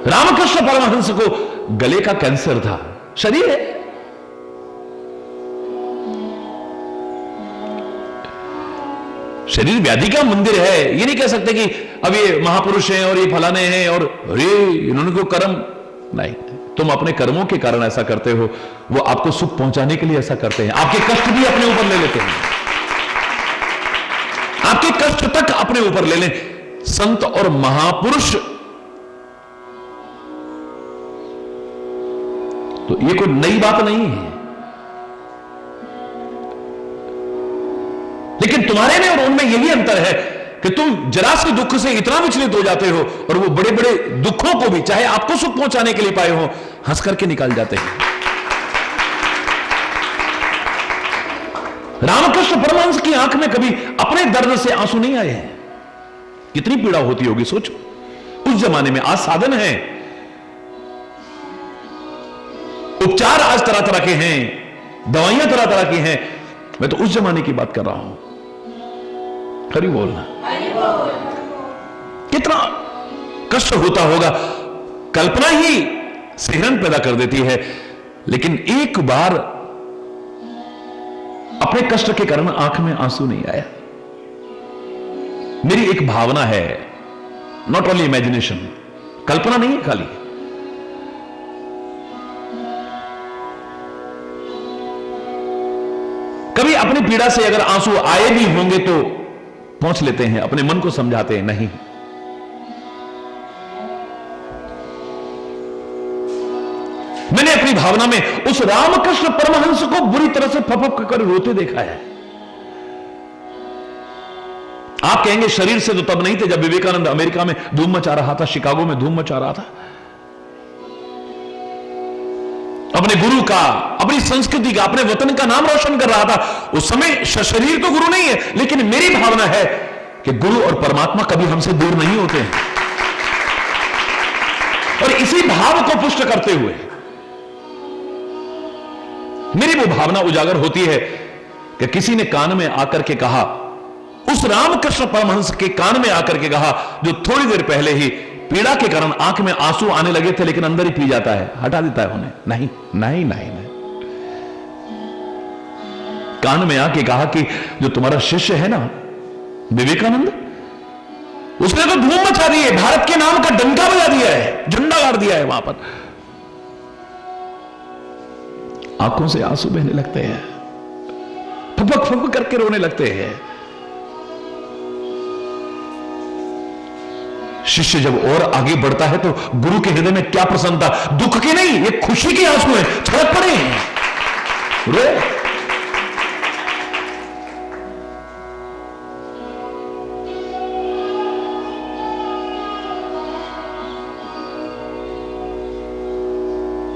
रामकृष्ण परमहंस को गले का कैंसर था, शरीर है, शरीर व्याधि का मंदिर है। ये नहीं कह सकते कि अब ये महापुरुष हैं और ये फलाने हैं और अरे इन्होंने को कर्म नहीं। तुम अपने कर्मों के कारण ऐसा करते हो, वो आपको सुख पहुंचाने के लिए ऐसा करते हैं। आपके कष्ट भी अपने ऊपर ले लेते हैं, आपके कष्ट तक अपने ऊपर ले लें। संत और महापुरुष तो ये कोई नई बात नहीं है, लेकिन तुम्हारे में और उनमें यही अंतर है कि तुम जरा से दुख से इतना विचलित हो जाते हो और वो बड़े बड़े दुखों को भी, चाहे आपको सुख पहुंचाने के लिए पाए हो, हंस करके निकाल जाते हैं। रामकृष्ण परमहंस की आंख में कभी अपने दर्द से आंसू नहीं आए हैं। कितनी पीड़ा होती होगी सोचो उस जमाने में। आज साधन है, उपचार आज तरह तरह के हैं, दवाइयां तरह तरह की हैं। मैं तो उस जमाने की बात कर रहा हूं। हरि बोलना, कितना कष्ट होता होगा, कल्पना ही सिहरन पैदा कर देती है। लेकिन एक बार अपने कष्ट के कारण आंख में आंसू नहीं आया। मेरी एक भावना है, नॉट ओनली इमेजिनेशन, कल्पना नहीं है खाली। कभी अपनी पीड़ा से अगर आंसू आए भी होंगे तो पहुंच लेते हैं, अपने मन को समझाते हैं, नहीं। मैंने अपनी भावना में उस रामकृष्ण परमहंस को बुरी तरह से फपक कर रोते देखा है। आप कहेंगे शरीर से तो तब नहीं थे जब विवेकानंद अमेरिका में धूम मचा रहा था, शिकागो में धूम मचा रहा था, अपने गुरु का, अपनी संस्कृति का, अपने वतन का नाम रोशन कर रहा था। उस समय शरीर तो गुरु नहीं है, लेकिन मेरी भावना है कि गुरु और परमात्मा कभी हमसे दूर नहीं होते हैं। और इसी भाव को पुष्ट करते हुए मेरी वो भावना उजागर होती है कि किसी ने कान में आकर के कहा, उस रामकृष्ण परमहंस के कान में आकर के कहा, जो थोड़ी देर पहले ही पीड़ा के कारण आंख में आंसू आने लगे थे लेकिन अंदर ही पी जाता है, हटा देता है उन्हें। नहीं नहीं नहीं नहीं, कान में आके कहा कि जो तुम्हारा शिष्य है ना विवेकानंद, उसने तो धूम मचा दी है, भारत के नाम का डंका बजा दिया है, झंडा गाड़ दिया है वहां पर। आंखों से आंसू बहने लगते हैं, फपक फपक करके रोने लगते हैं। शिष्य जब और आगे बढ़ता है तो गुरु के हृदय में क्या प्रसन्नता, दुख की नहीं, ये खुशी के आंसू हैं, छलक पड़े हैं, रो।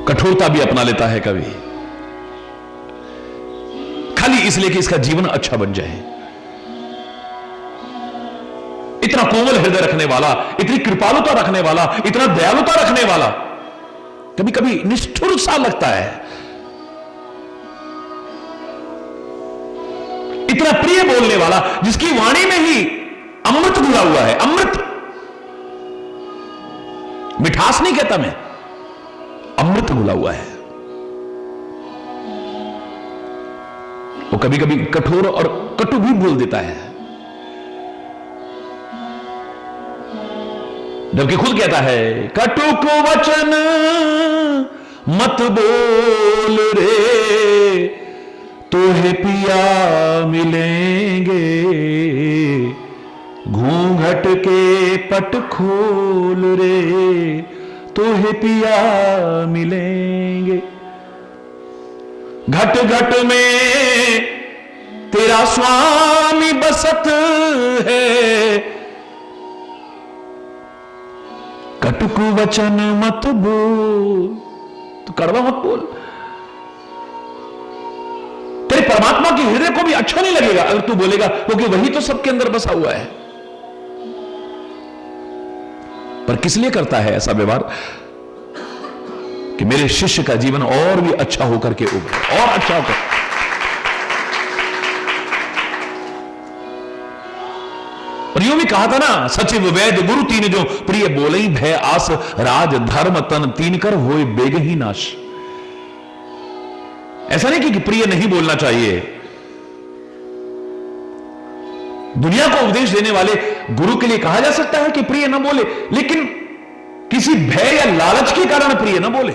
कठोरता भी अपना लेता है कभी, खाली इसलिए कि इसका जीवन अच्छा बन जाए। इतना कोमल हृदय रखने वाला, इतनी कृपालुता रखने वाला, इतना दयालुता रखने वाला, कभी कभी निष्ठुर सा लगता है। इतना प्रिय बोलने वाला, जिसकी वाणी में ही अमृत घुला हुआ है, अमृत, मिठास नहीं कहता मैं, अमृत घुला हुआ है। वो कभी कभी कठोर और कटु भी बोल देता है, जबकि खुद कहता है कटुक वचन मत बोल रे, तोहे पिया मिलेंगे, घूंघट के पट खोल रे, तोहे पिया मिलेंगे। घट घट में तेरा स्वामी बसत है, कटुक वचन मत बोल, तो कड़वा मत बोल। तेरे परमात्मा के हृदय को भी अच्छा नहीं लगेगा अगर तू बोलेगा, क्योंकि वही तो सबके अंदर बसा हुआ है। पर किस लिए करता है ऐसा व्यवहार? कि मेरे शिष्य का जीवन और भी अच्छा होकर के उभरे, और अच्छा होकर। और यूं भी कहा था ना, सचिव वैद गुरु तीन जो प्रिय बोले ही भय आस राज धर्म तन तीन कर होए बेग ही नाश। ऐसा नहीं कि प्रिय नहीं बोलना चाहिए। दुनिया को उपदेश देने वाले गुरु के लिए कहा जा सकता है कि प्रिय ना बोले, लेकिन किसी भय या लालच के कारण प्रिय ना बोले।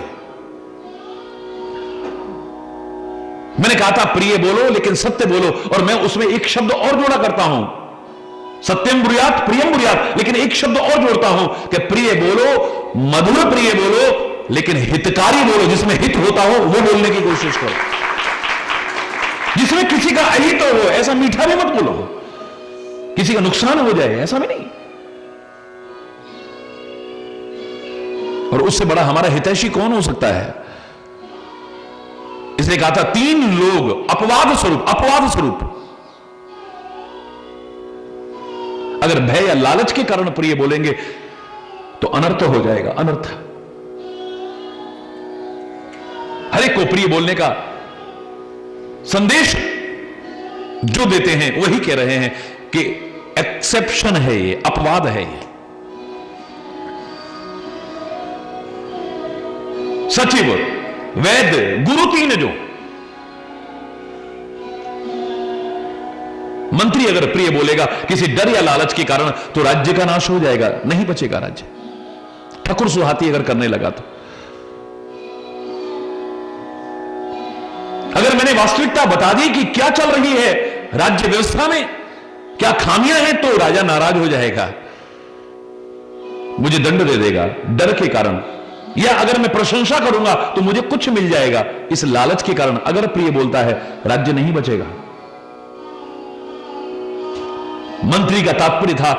मैंने कहा था प्रिय बोलो लेकिन सत्य बोलो, और मैं उसमें एक शब्द और जोड़ा करता हूं, सत्यम ब्रूयात प्रियम ब्रूयात, लेकिन एक शब्द और जोड़ता हूं कि प्रिय बोलो, मधुर प्रिय बोलो, लेकिन हितकारी बोलो, जिसमें हित होता हो वो बोलने की कोशिश करो, जिसमें किसी का अहित हो। ऐसा मीठा भी मत बोलो किसी का नुकसान हो जाए, ऐसा भी नहीं। और उससे बड़ा हमारा हितैषी कौन हो सकता है? इसलिए कहा था तीन लोग अपवाद स्वरूप अगर भय या लालच के कारण प्रिय बोलेंगे तो अनर्थ हो जाएगा, अनर्थ। हर एक को प्रिय बोलने का संदेश जो देते हैं वही कह रहे हैं कि एक्सेप्शन है ये, अपवाद है ये। सचिव वैद गुरु तीन जो मंत्री अगर प्रिय बोलेगा किसी डर या लालच के कारण तो राज्य का नाश हो जाएगा, नहीं बचेगा राज्य। ठकुर सुहाती अगर करने लगा तो, अगर मैंने वास्तविकता बता दी कि क्या चल रही है राज्य व्यवस्था में, क्या खामियां हैं, तो राजा नाराज हो जाएगा, मुझे दंड दे देगा डर के कारण। या अगर मैं प्रशंसा करूंगा तो मुझे कुछ मिल जाएगा, इस लालच के कारण अगर प्रिय बोलता है राज्य नहीं बचेगा। मंत्री का तात्पर्य था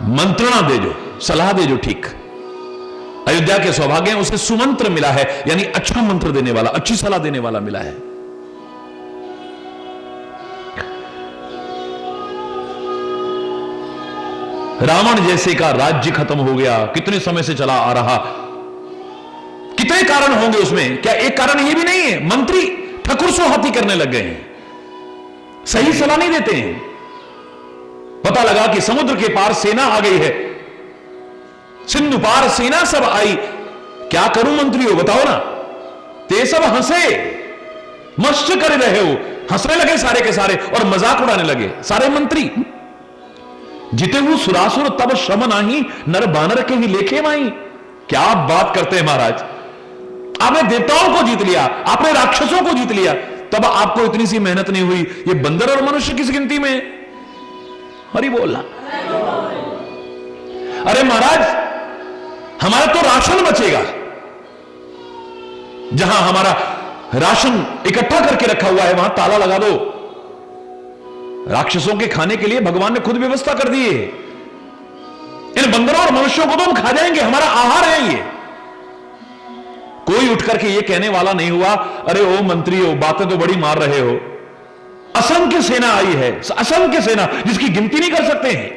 मंत्रणा दे जो, सलाह दे जो ठीक। अयोध्या के सौभाग्य उसे सुमंत्र मिला है, यानी अच्छा मंत्र देने वाला, अच्छी सलाह देने वाला मिला है। रावण जैसे का राज्य खत्म हो गया, कितने समय से चला आ रहा, कितने कारण होंगे उसमें, क्या एक कारण यह भी नहीं है मंत्री ठकुर सुहाती करने लग गए हैं, सही सलाह नहीं देते हैं। पता लगा कि समुद्र के पार सेना आ गई है, सिंधु पार सेना सब आई, क्या करूं मंत्रियों बताओ ना। ते सब हंसे, मस्त कर रहे हो, हंसने लगे सारे के सारे और मजाक उड़ाने लगे सारे मंत्री। जिते हूं सुरासुर तब श्रम नाही, नर बानर के ही लेखे माई। क्या आप बात करते हैं महाराज, आपने देवताओं को जीत लिया, आपने राक्षसों को जीत लिया, तब आपको इतनी सी मेहनत नहीं हुई, ये बंदर और मनुष्य किस गिनती में? हरि बोलना। अरे महाराज हमारा तो राशन बचेगा, जहां हमारा राशन इकट्ठा करके रखा हुआ है वहां ताला लगा दो। राक्षसों के खाने के लिए भगवान ने खुद व्यवस्था कर दी है, इन बंदरों और मनुष्यों को तो हम खा जाएंगे, हमारा आहार है ये। कोई उठ करके ये कहने वाला नहीं हुआ अरे ओ मंत्री हो, बातें तो बड़ी मार रहे हो। असंख्य सेना आई है, असंख्य सेना जिसकी गिनती नहीं कर सकते हैं।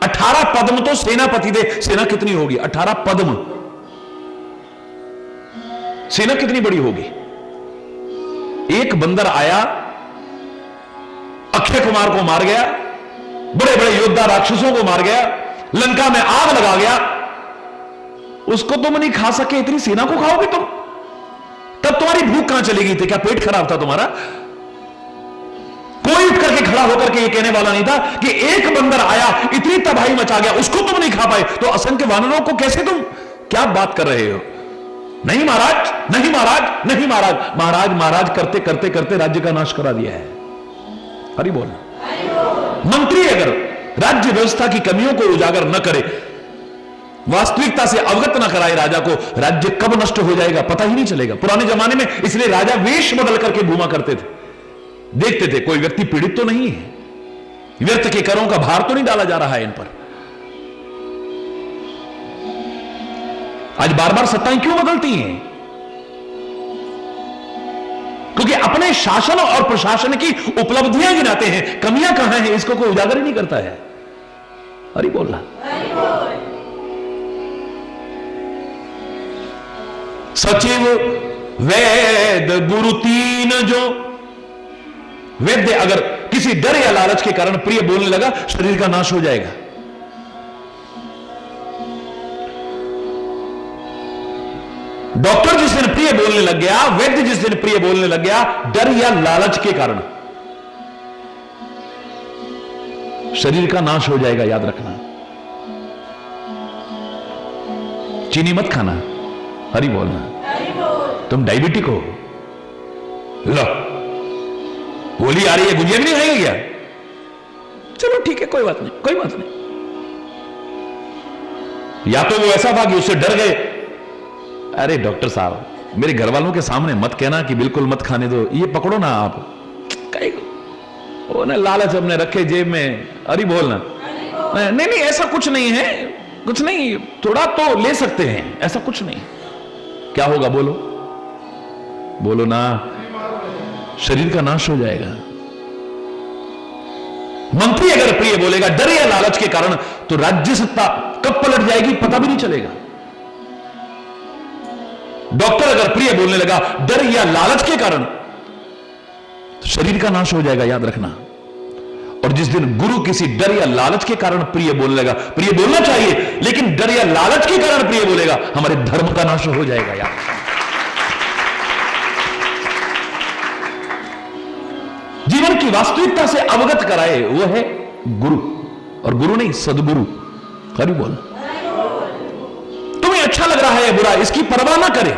18 पद्म तो सेनापति दे, सेना कितनी होगी? 18 पद्म, सेना कितनी बड़ी होगी? एक बंदर आया, अक्षय कुमार को मार गया, बड़े बड़े योद्धा राक्षसों को मार गया, लंका में आग लगा गया, उसको तुम नहीं खा सके, इतनी सेना को खाओगे तुम? तब तुम्हारी भूख कहां चली गई थी? क्या पेट खराब था तुम्हारा? कोई उठ करके खड़ा होकर के ये कहने वाला नहीं था कि एक बंदर आया, इतनी तबाही मचा गया, उसको तुम नहीं खा पाए, तो असंख्य वानरों को कैसे तुम? क्या बात कर रहे हो? नहीं महाराज, नहीं महाराज, नहीं महाराज, महाराज महाराज करते करते करते राज्य का नाश करा दिया है। हरि बोल। मंत्री अगर राज्य व्यवस्था की कमियों को उजागर न करे, वास्तविकता से अवगत न कराए राजा को, राज्य कब नष्ट हो जाएगा पता ही नहीं चलेगा। पुराने जमाने में इसलिए राजा वेश बदल करके घूमा करते थे, देखते थे कोई व्यक्ति पीड़ित तो नहीं है, व्यर्थ के करों का भार तो नहीं डाला जा रहा है इन पर। आज बार बार सत्ताएं क्यों बदलती हैं? क्योंकि अपने शासन और प्रशासन की उपलब्धियां गिनाते हैं, कमियां कहां हैं इसको कोई उजागर ही नहीं करता है। हरि बोलना। सचिव वैद गुरु तीन जो, वैद्य अगर किसी किसी डर या लालच के कारण प्रिय बोलने लगा, शरीर का नाश हो जाएगा। डॉक्टर जिस दिन प्रिय बोलने लग गया, वैद्य जिस दिन प्रिय बोलने लग गया, डर या लालच के कारण, शरीर का नाश हो जाएगा, याद रखना। चीनी मत खाना, हरि बोलना। तुम डायबिटिक हो, लो होली आ रही है, गुजिया भी नहीं खाएंगे क्या? चलो ठीक है, कोई बात नहीं, कोई बात नहीं। या तो वो ऐसा था कि उससे डर गए, अरे डॉक्टर साहब मेरे घर वालों के सामने मत कहना कि बिल्कुल मत खाने दो, ये पकड़ो ना आप, कहीं वो ना लालच अपने रखे जेब में, अरे बोलना। नहीं नहीं ऐसा कुछ नहीं है, कुछ नहीं, थोड़ा तो ले सकते हैं, ऐसा कुछ नहीं। क्या होगा बोलो, बोलो ना, शरीर का नाश हो जाएगा। मंत्री अगर प्रिय बोलेगा डर या लालच के कारण, तो राज्य सत्ता कब पलट जाएगी पता भी नहीं चलेगा। डॉक्टर अगर प्रिय बोलने लगा डर या लालच के कारण, तो शरीर का नाश हो जाएगा, याद रखना। और जिस दिन गुरु किसी डर या लालच के कारण प्रिय बोलने लगा, प्रिय बोलना चाहिए लेकिन डर या लालच के कारण प्रिय बोलेगा, हमारे धर्म का नाश हो जाएगा। यार जीवन की वास्तविकता से अवगत कराए वो है गुरु, और गुरु नहीं सदगुरु। हरि बोल। तुम्हें अच्छा लग रहा है बुरा, इसकी परवाह ना करे।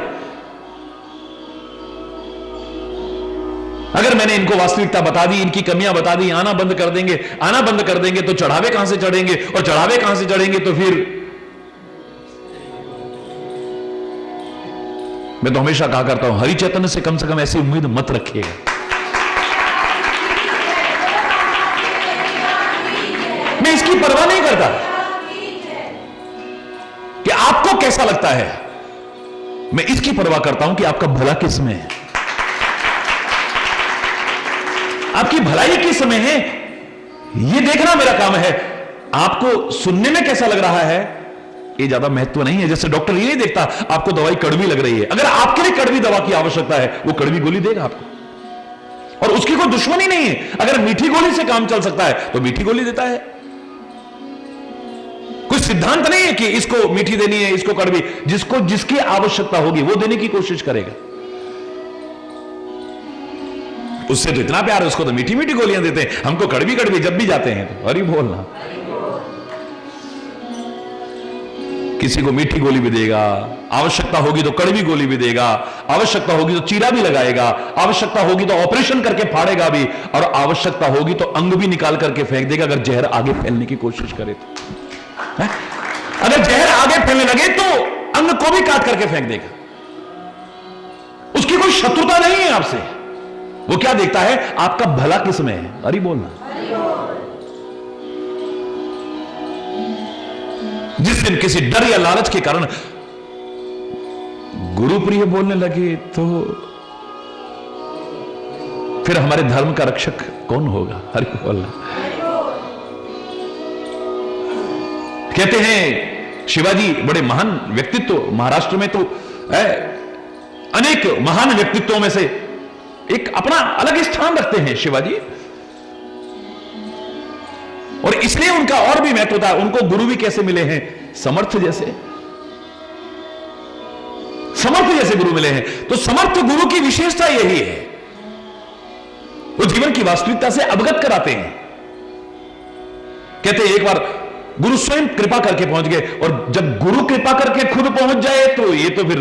अगर मैंने इनको वास्तविकता बता दी, इनकी कमियां बता दी, आना बंद कर देंगे तो चढ़ावे कहां से चढ़ेंगे, और चढ़ावे कहां से चढ़ेंगे तो फिर मैं तो हमेशा कहा करता हूं, हरि चैतन्य से कम ऐसी उम्मीद मत रखिएगा। मैं इसकी परवाह नहीं करता कि आपको कैसा लगता है, मैं इसकी परवाह करता हूं कि आपका भला किस में है, आपकी भलाई किस में है, यह देखना मेरा काम है। आपको सुनने में कैसा लग रहा है ये ज्यादा महत्व नहीं है। जैसे डॉक्टर ये नहीं देखता आपको दवाई कड़वी लग रही है, अगर आपके लिए कड़वी दवा की आवश्यकता है वो कड़वी गोली देगा आपको, और उसकी कोई दुश्मनी नहीं है। अगर मीठी गोली से काम चल सकता है तो मीठी गोली देता है। कोई सिद्धांत नहीं है कि इसको मीठी देनी है, इसको कड़वी, जिसको जिसकी आवश्यकता होगी वो देने की कोशिश करेगा। उससे तो इतना प्यार है, उसको तो मीठी मीठी गोलियां देते हैं, हमको कड़वी कड़वी जब भी जाते हैं तो हरि बोलना। किसी को मीठी गोली भी देगा, आवश्यकता होगी तो कड़वी गोली भी देगा, आवश्यकता होगी तो चीरा भी लगाएगा, आवश्यकता होगी तो ऑपरेशन करके फाड़ेगा भी, और आवश्यकता होगी तो अंग भी निकाल करके फेंक देगा अगर जहर आगे फैलने की कोशिश करे तो। अगर जहर आगे फैलने लगे तो अंग को भी काट करके फेंक देगा। उसकी कोई शत्रुता नहीं है आपसे, वो क्या देखता है आपका भला किस में है। हरि बोलना। जिस दिन किसी डर या लालच के कारण गुरु प्रिय बोलने लगे तो फिर हमारे धर्म का रक्षक कौन होगा। हरि बोलना। कहते हैं शिवाजी बड़े महान व्यक्तित्व, महाराष्ट्र में तो अनेक महान व्यक्तित्वों में से एक अपना अलग स्थान रखते हैं शिवाजी, और इसलिए उनका और भी महत्व था। उनको गुरु भी कैसे मिले हैं, समर्थ जैसे गुरु मिले हैं। तो समर्थ गुरु की विशेषता यही है, वो जीवन की वास्तविकता से अवगत कराते हैं। कहते हैं एक बार गुरु स्वयं कृपा करके पहुंच गए, और जब गुरु कृपा करके खुद पहुंच जाए तो ये तो फिर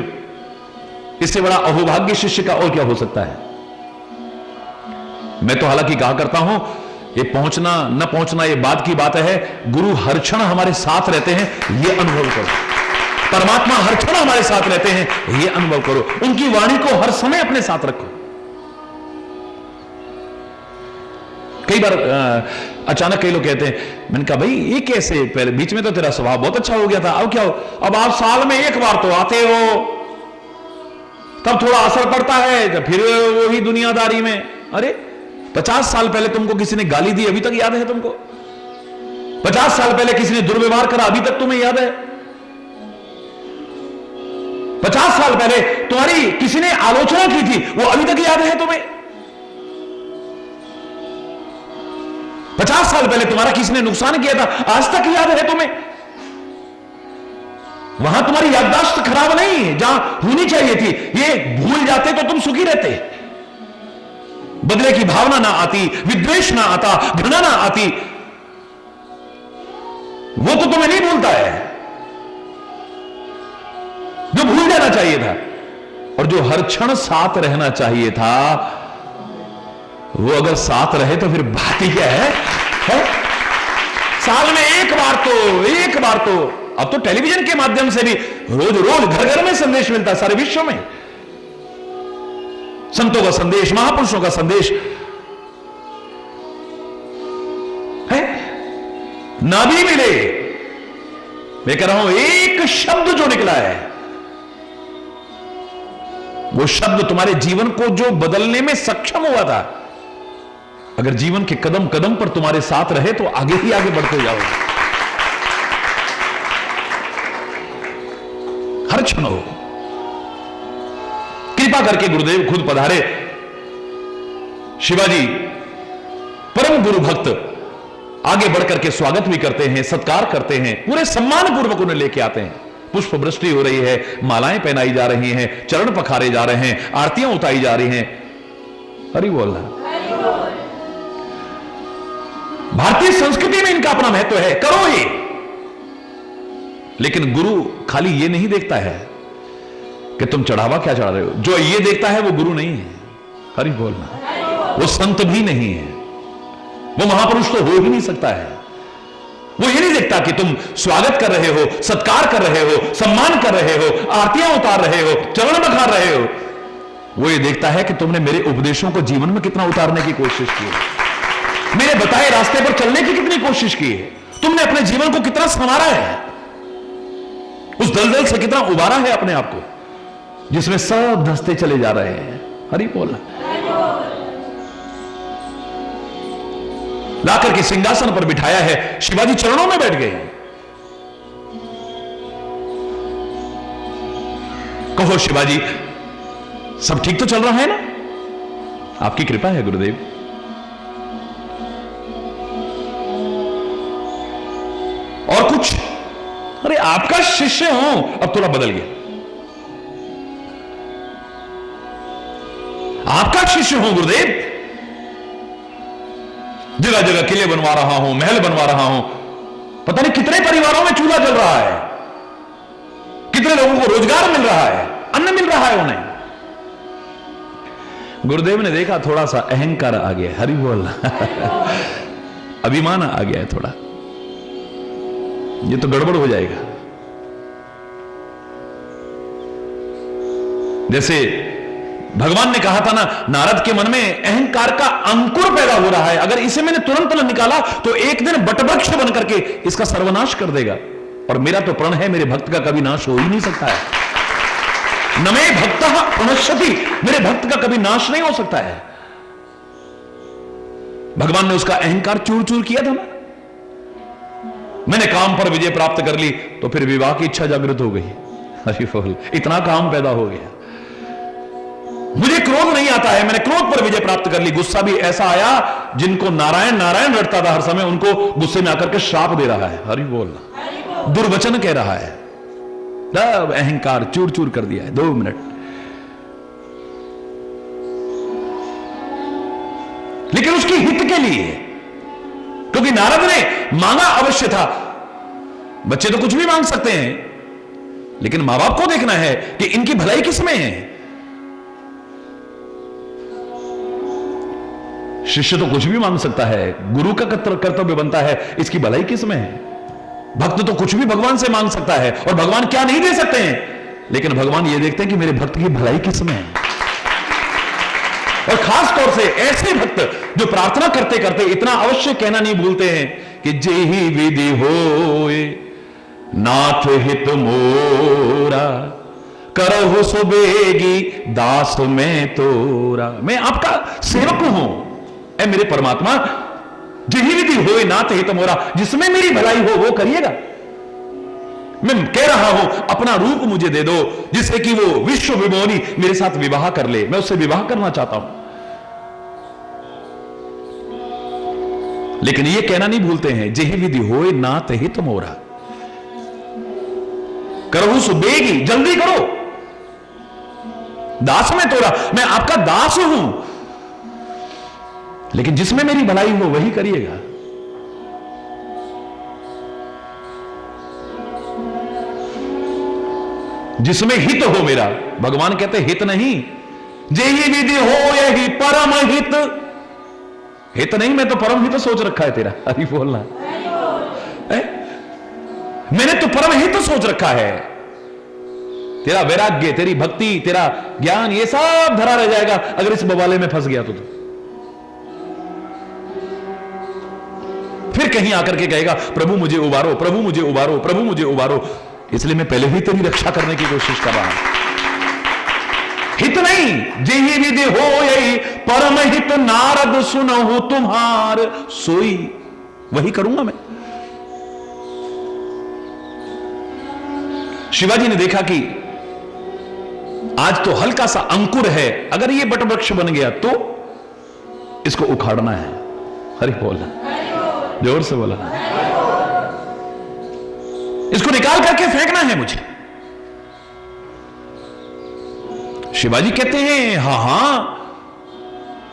इससे बड़ा अहोभाग्य शिष्य का और क्या हो सकता है। मैं तो हालांकि कहा करता हूं ये पहुंचना न पहुंचना ये बात की बात है, गुरु हर क्षण हमारे साथ रहते हैं, ये अनुभव करो। परमात्मा हर क्षण हमारे साथ रहते हैं, ये अनुभव करो। उनकी वाणी को हर समय अपने साथ रखो। कई बार अचानक कई लोग कहते हैं, मैंने कहा भाई ये कैसे, पहले बीच में तो तेरा स्वभाव बहुत अच्छा हो गया था, अब क्या हो, अब आप साल में एक बार तो आते हो, तब थोड़ा असर पड़ता है, जब फिर वही दुनियादारी में। अरे 50 साल पहले तुमको किसी ने गाली दी, अभी तक याद है तुमको? 50 साल पहले किसी ने दुर्व्यवहार करा, अभी तक तुम्हें याद है? 50 साल पहले तुम्हारी किसी ने आलोचना की थी, वो अभी तक याद है तुम्हें? 50 साल पहले तुम्हारा किसी ने नुकसान किया था, आज तक याद है तुम्हें? वहां तुम्हारी याददाश्त खराब नहीं है, जहां होनी चाहिए थी। ये भूल जाते तो तुम सुखी रहते। बदले की भावना ना आती, विद्वेष ना आता, घृणा ना आती, वो तो तुम्हें नहीं भूलता है जो भूल जाना चाहिए था। और जो हर क्षण साथ रहना चाहिए था, वो अगर साथ रहे तो फिर बात ही क्या है? साल में एक बार तो अब तो टेलीविजन के माध्यम से भी रोज रोज घर घर में संदेश मिलता है, सारे विश्व में संतों का संदेश, महापुरुषों का संदेश है। ना भी मिले, मैं कह रहा हूं एक शब्द जो निकला है, वो शब्द तुम्हारे जीवन को जो बदलने में सक्षम हुआ था, अगर जीवन के कदम कदम पर तुम्हारे साथ रहे तो आगे ही आगे बढ़ते जाओगे। हर क्षण हो। कृपा करके गुरुदेव खुद पधारे। शिवाजी परम गुरु भक्त आगे बढ़कर के स्वागत भी करते हैं, सत्कार करते हैं, पूरे सम्मान पूर्वक उन्हें लेके आते हैं। पुष्प वृष्टि हो रही है, मालाएं पहनाई जा रही हैं, चरण पखारे जा रहे हैं, आरतियां उतारी जा रही हैं। हरि बोल। भारतीय संस्कृति में इनका अपना महत्व है, करो ही। लेकिन गुरु खाली ये नहीं देखता है कि तुम चढ़ावा क्या चढ़ा रहे हो, जो ये देखता है वो गुरु नहीं है। हरि बोलना। वो संत भी नहीं है, वो महापुरुष तो हो ही नहीं सकता है। वो ये नहीं देखता कि तुम स्वागत कर रहे हो, सत्कार कर रहे हो, सम्मान कर रहे हो, आरतियां उतार रहे हो, चरण बखार रहे हो। वो ये देखता है कि तुमने मेरे उपदेशों को जीवन में कितना उतारने की कोशिश की है, मेरे बताए रास्ते पर चलने की कितनी कोशिश की है, तुमने अपने जीवन को कितना संवारा है, उस दलदल से कितना उबारा है अपने आप को जिसमें सब धंसते चले जा रहे हैं। हरि बोल। लाकर के सिंहासन पर बिठाया है, शिवाजी चरणों में बैठ गए। कहो शिवाजी, सब ठीक तो चल रहा है ना? आपकी कृपा है गुरुदेव। और कुछ? अरे आपका शिष्य हूं। अब थोड़ा बदल गया, आपका शिष्य हूं गुरुदेव। जगह जगह किले बनवा रहा हूं, महल बनवा रहा हूं, पता नहीं कितने परिवारों में चूल्हा जल रहा है, कितने लोगों को रोजगार मिल रहा है, अन्न मिल रहा है उन्हें। गुरुदेव ने देखा थोड़ा सा अहंकार आ गया। हरि बोल। अभिमान आ गया है थोड़ा, ये तो गड़बड़ हो जाएगा। जैसे भगवान ने कहा था ना, नारद के मन में अहंकार का अंकुर पैदा हो रहा है, अगर इसे मैंने तुरंत न निकाला तो एक दिन बटवृक्ष बन करके इसका सर्वनाश कर देगा। और मेरा तो प्रण है, मेरे भक्त का कभी नाश हो ही नहीं सकता है। न मे भक्तः प्रणश्यति, मेरे भक्त का कभी नाश नहीं हो सकता है। भगवान ने उसका अहंकार चूर चूर किया था ना। मैंने काम पर विजय प्राप्त कर ली तो फिर विवाह की इच्छा जागृत हो गई। हरि बोल। इतना काम पैदा हो गया। मुझे क्रोध नहीं आता है, मैंने क्रोध पर विजय प्राप्त कर ली। गुस्सा भी ऐसा आया, जिनको नारायण नारायण रटता था हर समय, उनको गुस्से में आकर के श्राप दे रहा है। हरि बोल। दुर्वचन कह रहा है। तब अहंकार चूर चूर कर दिया है। 2 मिनट। लेकिन उसकी हित के लिए, क्योंकि नारद ने मांगा अवश्य था। बच्चे तो कुछ भी मांग सकते हैं, लेकिन मां बाप को देखना है कि इनकी भलाई किसमें है। शिष्य तो कुछ भी मांग सकता है, गुरु का कर्तव्य बनता है इसकी भलाई किसमें है। भक्त तो कुछ भी भगवान से मांग सकता है, और भगवान क्या नहीं दे सकते हैं, लेकिन भगवान ये देखते हैं कि मेरे भक्त की भलाई किसमें है। और खास तौर से ऐसे भक्त जो प्रार्थना करते करते इतना अवश्य कहना नहीं भूलते हैं कि जेहि विधि होए नाथ हित मोरा, करहु सुबेगी दास में तोरा। मैं आपका सेवक हूं, ऐ मेरे परमात्मा, जेहि विधि होए नाथ हित मोरा, जिसमें मेरी भलाई हो वो करिएगा। मैं कह रहा हूं अपना रूप मुझे दे दो, जिससे कि वो विश्व विमोही मेरे साथ विवाह कर ले। मैं उससे विवाह करना चाहता हूं। लेकिन ये कहना नहीं भूलते हैं, जेहि विधि होए नाथ हित मोरा, करहु सुबेगी, जल्दी करो, दास में तोरा, मैं आपका दास हूं, लेकिन जिसमें मेरी भलाई हो वही करिएगा। जिसमें हित हो मेरा, भगवान कहते हित नहीं, जेहि विधि हो यही परम हित, हित नहीं, मैं तो परम हित सोच रखा है तेरा। अभी बोलना मैंने तो परम हित सोच रखा है, तेरा वैराग्य, तेरी भक्ति, तेरा ज्ञान, ये सब धरा रह जाएगा अगर इस बवाले में फंस गया तो। फिर कहीं आकर के कहेगा प्रभु मुझे उबारो, प्रभु मुझे उबारो, प्रभु मुझे उबारो। इसलिए मैं पहले ही तेरी रक्षा करने की कोशिश कर रहा हूं। हित नहीं, जेहि विधि हो यही परम हित, नारद सुनहु तुम्हार सोई, वही करूंगा मैं। शिवाजी ने देखा कि आज तो हल्का सा अंकुर है, अगर ये बट वृक्ष बन गया तो इसको उखाड़ना है। हरि बोलना, जोर से बोलना, इसको निकाल करके फेंकना है मुझे। शिवाजी कहते हैं हां हां,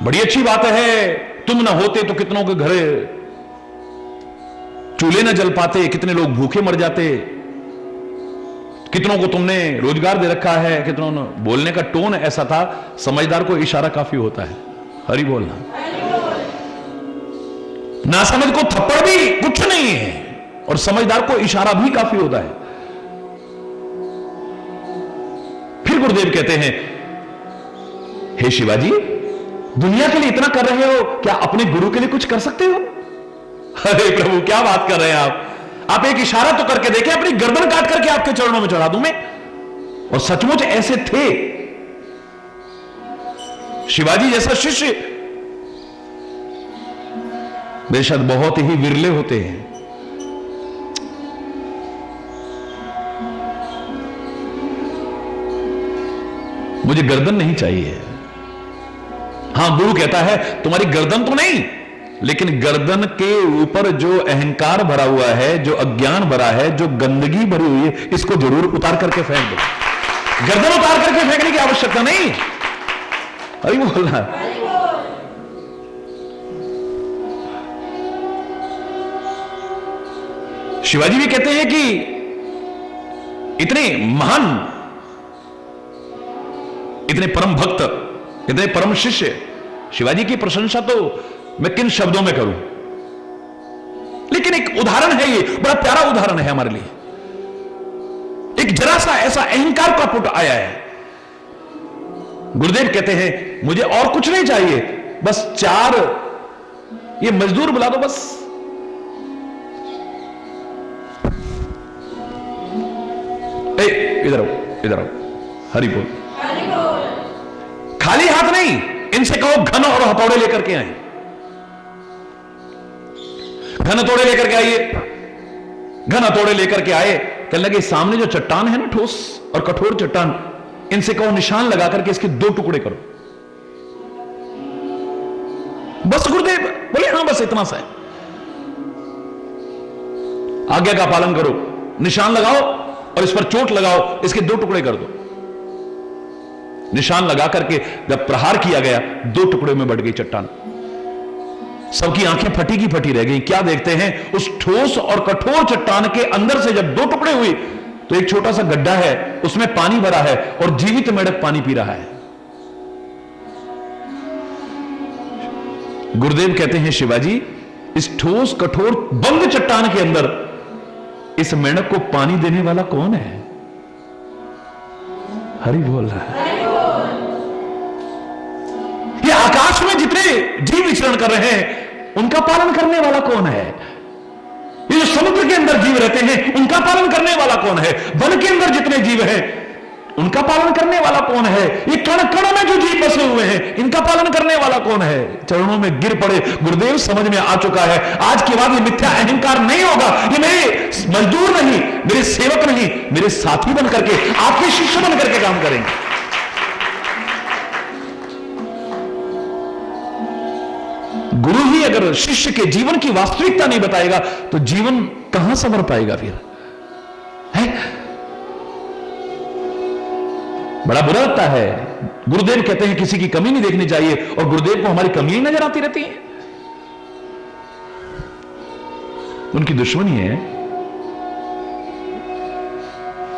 बड़ी अच्छी बात है, तुम ना होते तो कितनों के घरे चूल्हे न जल पाते, कितने लोग भूखे मर जाते, कितनों को तुमने रोजगार दे रखा है, कितनों ने, बोलने का टोन ऐसा था, समझदार को इशारा काफी होता है। हरि बोलना, ना समझ को थप्पड़ भी कुछ नहीं है, और समझदार को इशारा भी काफी होता है। फिर गुरुदेव कहते हैं हे शिवाजी, दुनिया के लिए इतना कर रहे हो, क्या अपने गुरु के लिए कुछ कर सकते हो? अरे प्रभु क्या बात कर रहे हैं आप एक इशारा तो करके देखें, अपनी गर्दन काट करके आपके चरणों में चढ़ा दूं मैं। और सचमुच ऐसे थे, शिवाजी जैसा शिष्य बेशक बहुत ही विरले होते हैं। मुझे गर्दन नहीं चाहिए। हां, गुरु कहता है तुम्हारी गर्दन तो नहीं, लेकिन गर्दन के ऊपर जो अहंकार भरा हुआ है, जो अज्ञान भरा है, जो गंदगी भरी हुई है, इसको जरूर उतार करके फेंक दो। गर्दन उतार करके फेंकने की आवश्यकता नहीं। अरे बोलना, शिवाजी भी कहते हैं कि इतने महान, इतने परम भक्त, इतने परम शिष्य, शिवाजी की प्रशंसा तो मैं किन शब्दों में करूं, लेकिन एक उदाहरण है, ये बड़ा प्यारा उदाहरण है हमारे लिए। एक जरा सा ऐसा अहंकार का पुट आया है। गुरुदेव कहते हैं मुझे और कुछ नहीं चाहिए, बस 4 ये मजदूर बुला दो बस। इधर आओ, इधर आओ, हरि बोल। खाली हाथ नहीं, इनसे कहो घन और हथौड़े लेकर के आए। घन हथौड़े लेकर के आइए। घन हथौड़े लेकर के आए, कहने लगे सामने जो चट्टान है ना, ठोस और कठोर चट्टान, इनसे कहो निशान लगा करके इसके 2 टुकड़े करो। बस गुरुदेव बोले हां बस इतना सा है, आज्ञा का पालन करो, निशान लगाओ और इस पर चोट लगाओ, इसके 2 टुकड़े कर दो। निशान लगा करके जब प्रहार किया गया, 2 टुकड़े में बढ़ गई चट्टान। सबकी आंखें फटी की फटी रह गई। क्या देखते हैं, उस ठोस और कठोर चट्टान के अंदर से जब 2 टुकड़े हुए तो एक छोटा सा गड्ढा है, उसमें पानी भरा है और जीवित मेढक पानी पी रहा है। गुरुदेव कहते हैं शिवाजी, इस ठोस कठोर बंद चट्टान के अंदर इस मेढक को पानी देने वाला कौन है? हरि बोल रहा है। ये आकाश में जितने जीव विचरण कर रहे हैं, उनका पालन करने वाला कौन है? ये जो समुद्र के अंदर जीव रहते हैं, उनका पालन करने वाला कौन है? वन के अंदर जितने जीव हैं, उनका पालन करने वाला कौन है? ये कण कण में जो जीव बसे हुए हैं, इनका पालन करने वाला कौन है? चरणों में गिर पड़े। गुरुदेव समझ में आ चुका है, आज के बाद ये मिथ्या अहंकार नहीं होगा। ये मेरे मजदूर नहीं, मेरे सेवक नहीं, मेरे साथी बन करके, आपके शिष्य बन करके काम करेंगे। गुरु ही अगर शिष्य के जीवन की वास्तविकता नहीं बताएगा तो जीवन कहां संवर पाएगा फिर? है बड़ा बुरा लगता है। गुरुदेव कहते हैं किसी की कमी नहीं देखनी चाहिए, और गुरुदेव को हमारी कमियां ही नजर आती रहती हैं। उनकी दुश्मनी है,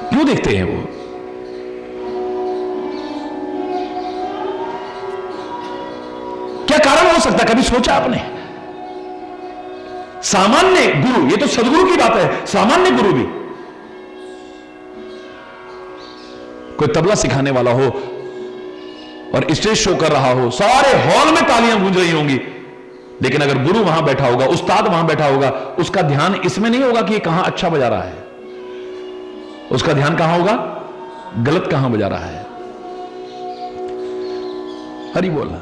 क्यों देखते हैं वो? क्या कारण हो सकता है? कभी सोचा आपने? सामान्य गुरु, ये तो सदगुरु की बात है, सामान्य गुरु भी, कोई तबला सिखाने वाला हो और स्टेज शो कर रहा हो, सारे हॉल में तालियां गूंज रही होंगी, लेकिन अगर गुरु वहां बैठा होगा, उस्ताद वहां बैठा होगा, उसका ध्यान इसमें नहीं होगा कि ये कहां अच्छा बजा रहा है, उसका ध्यान कहां होगा? गलत कहां बजा रहा है। हरि बोलना।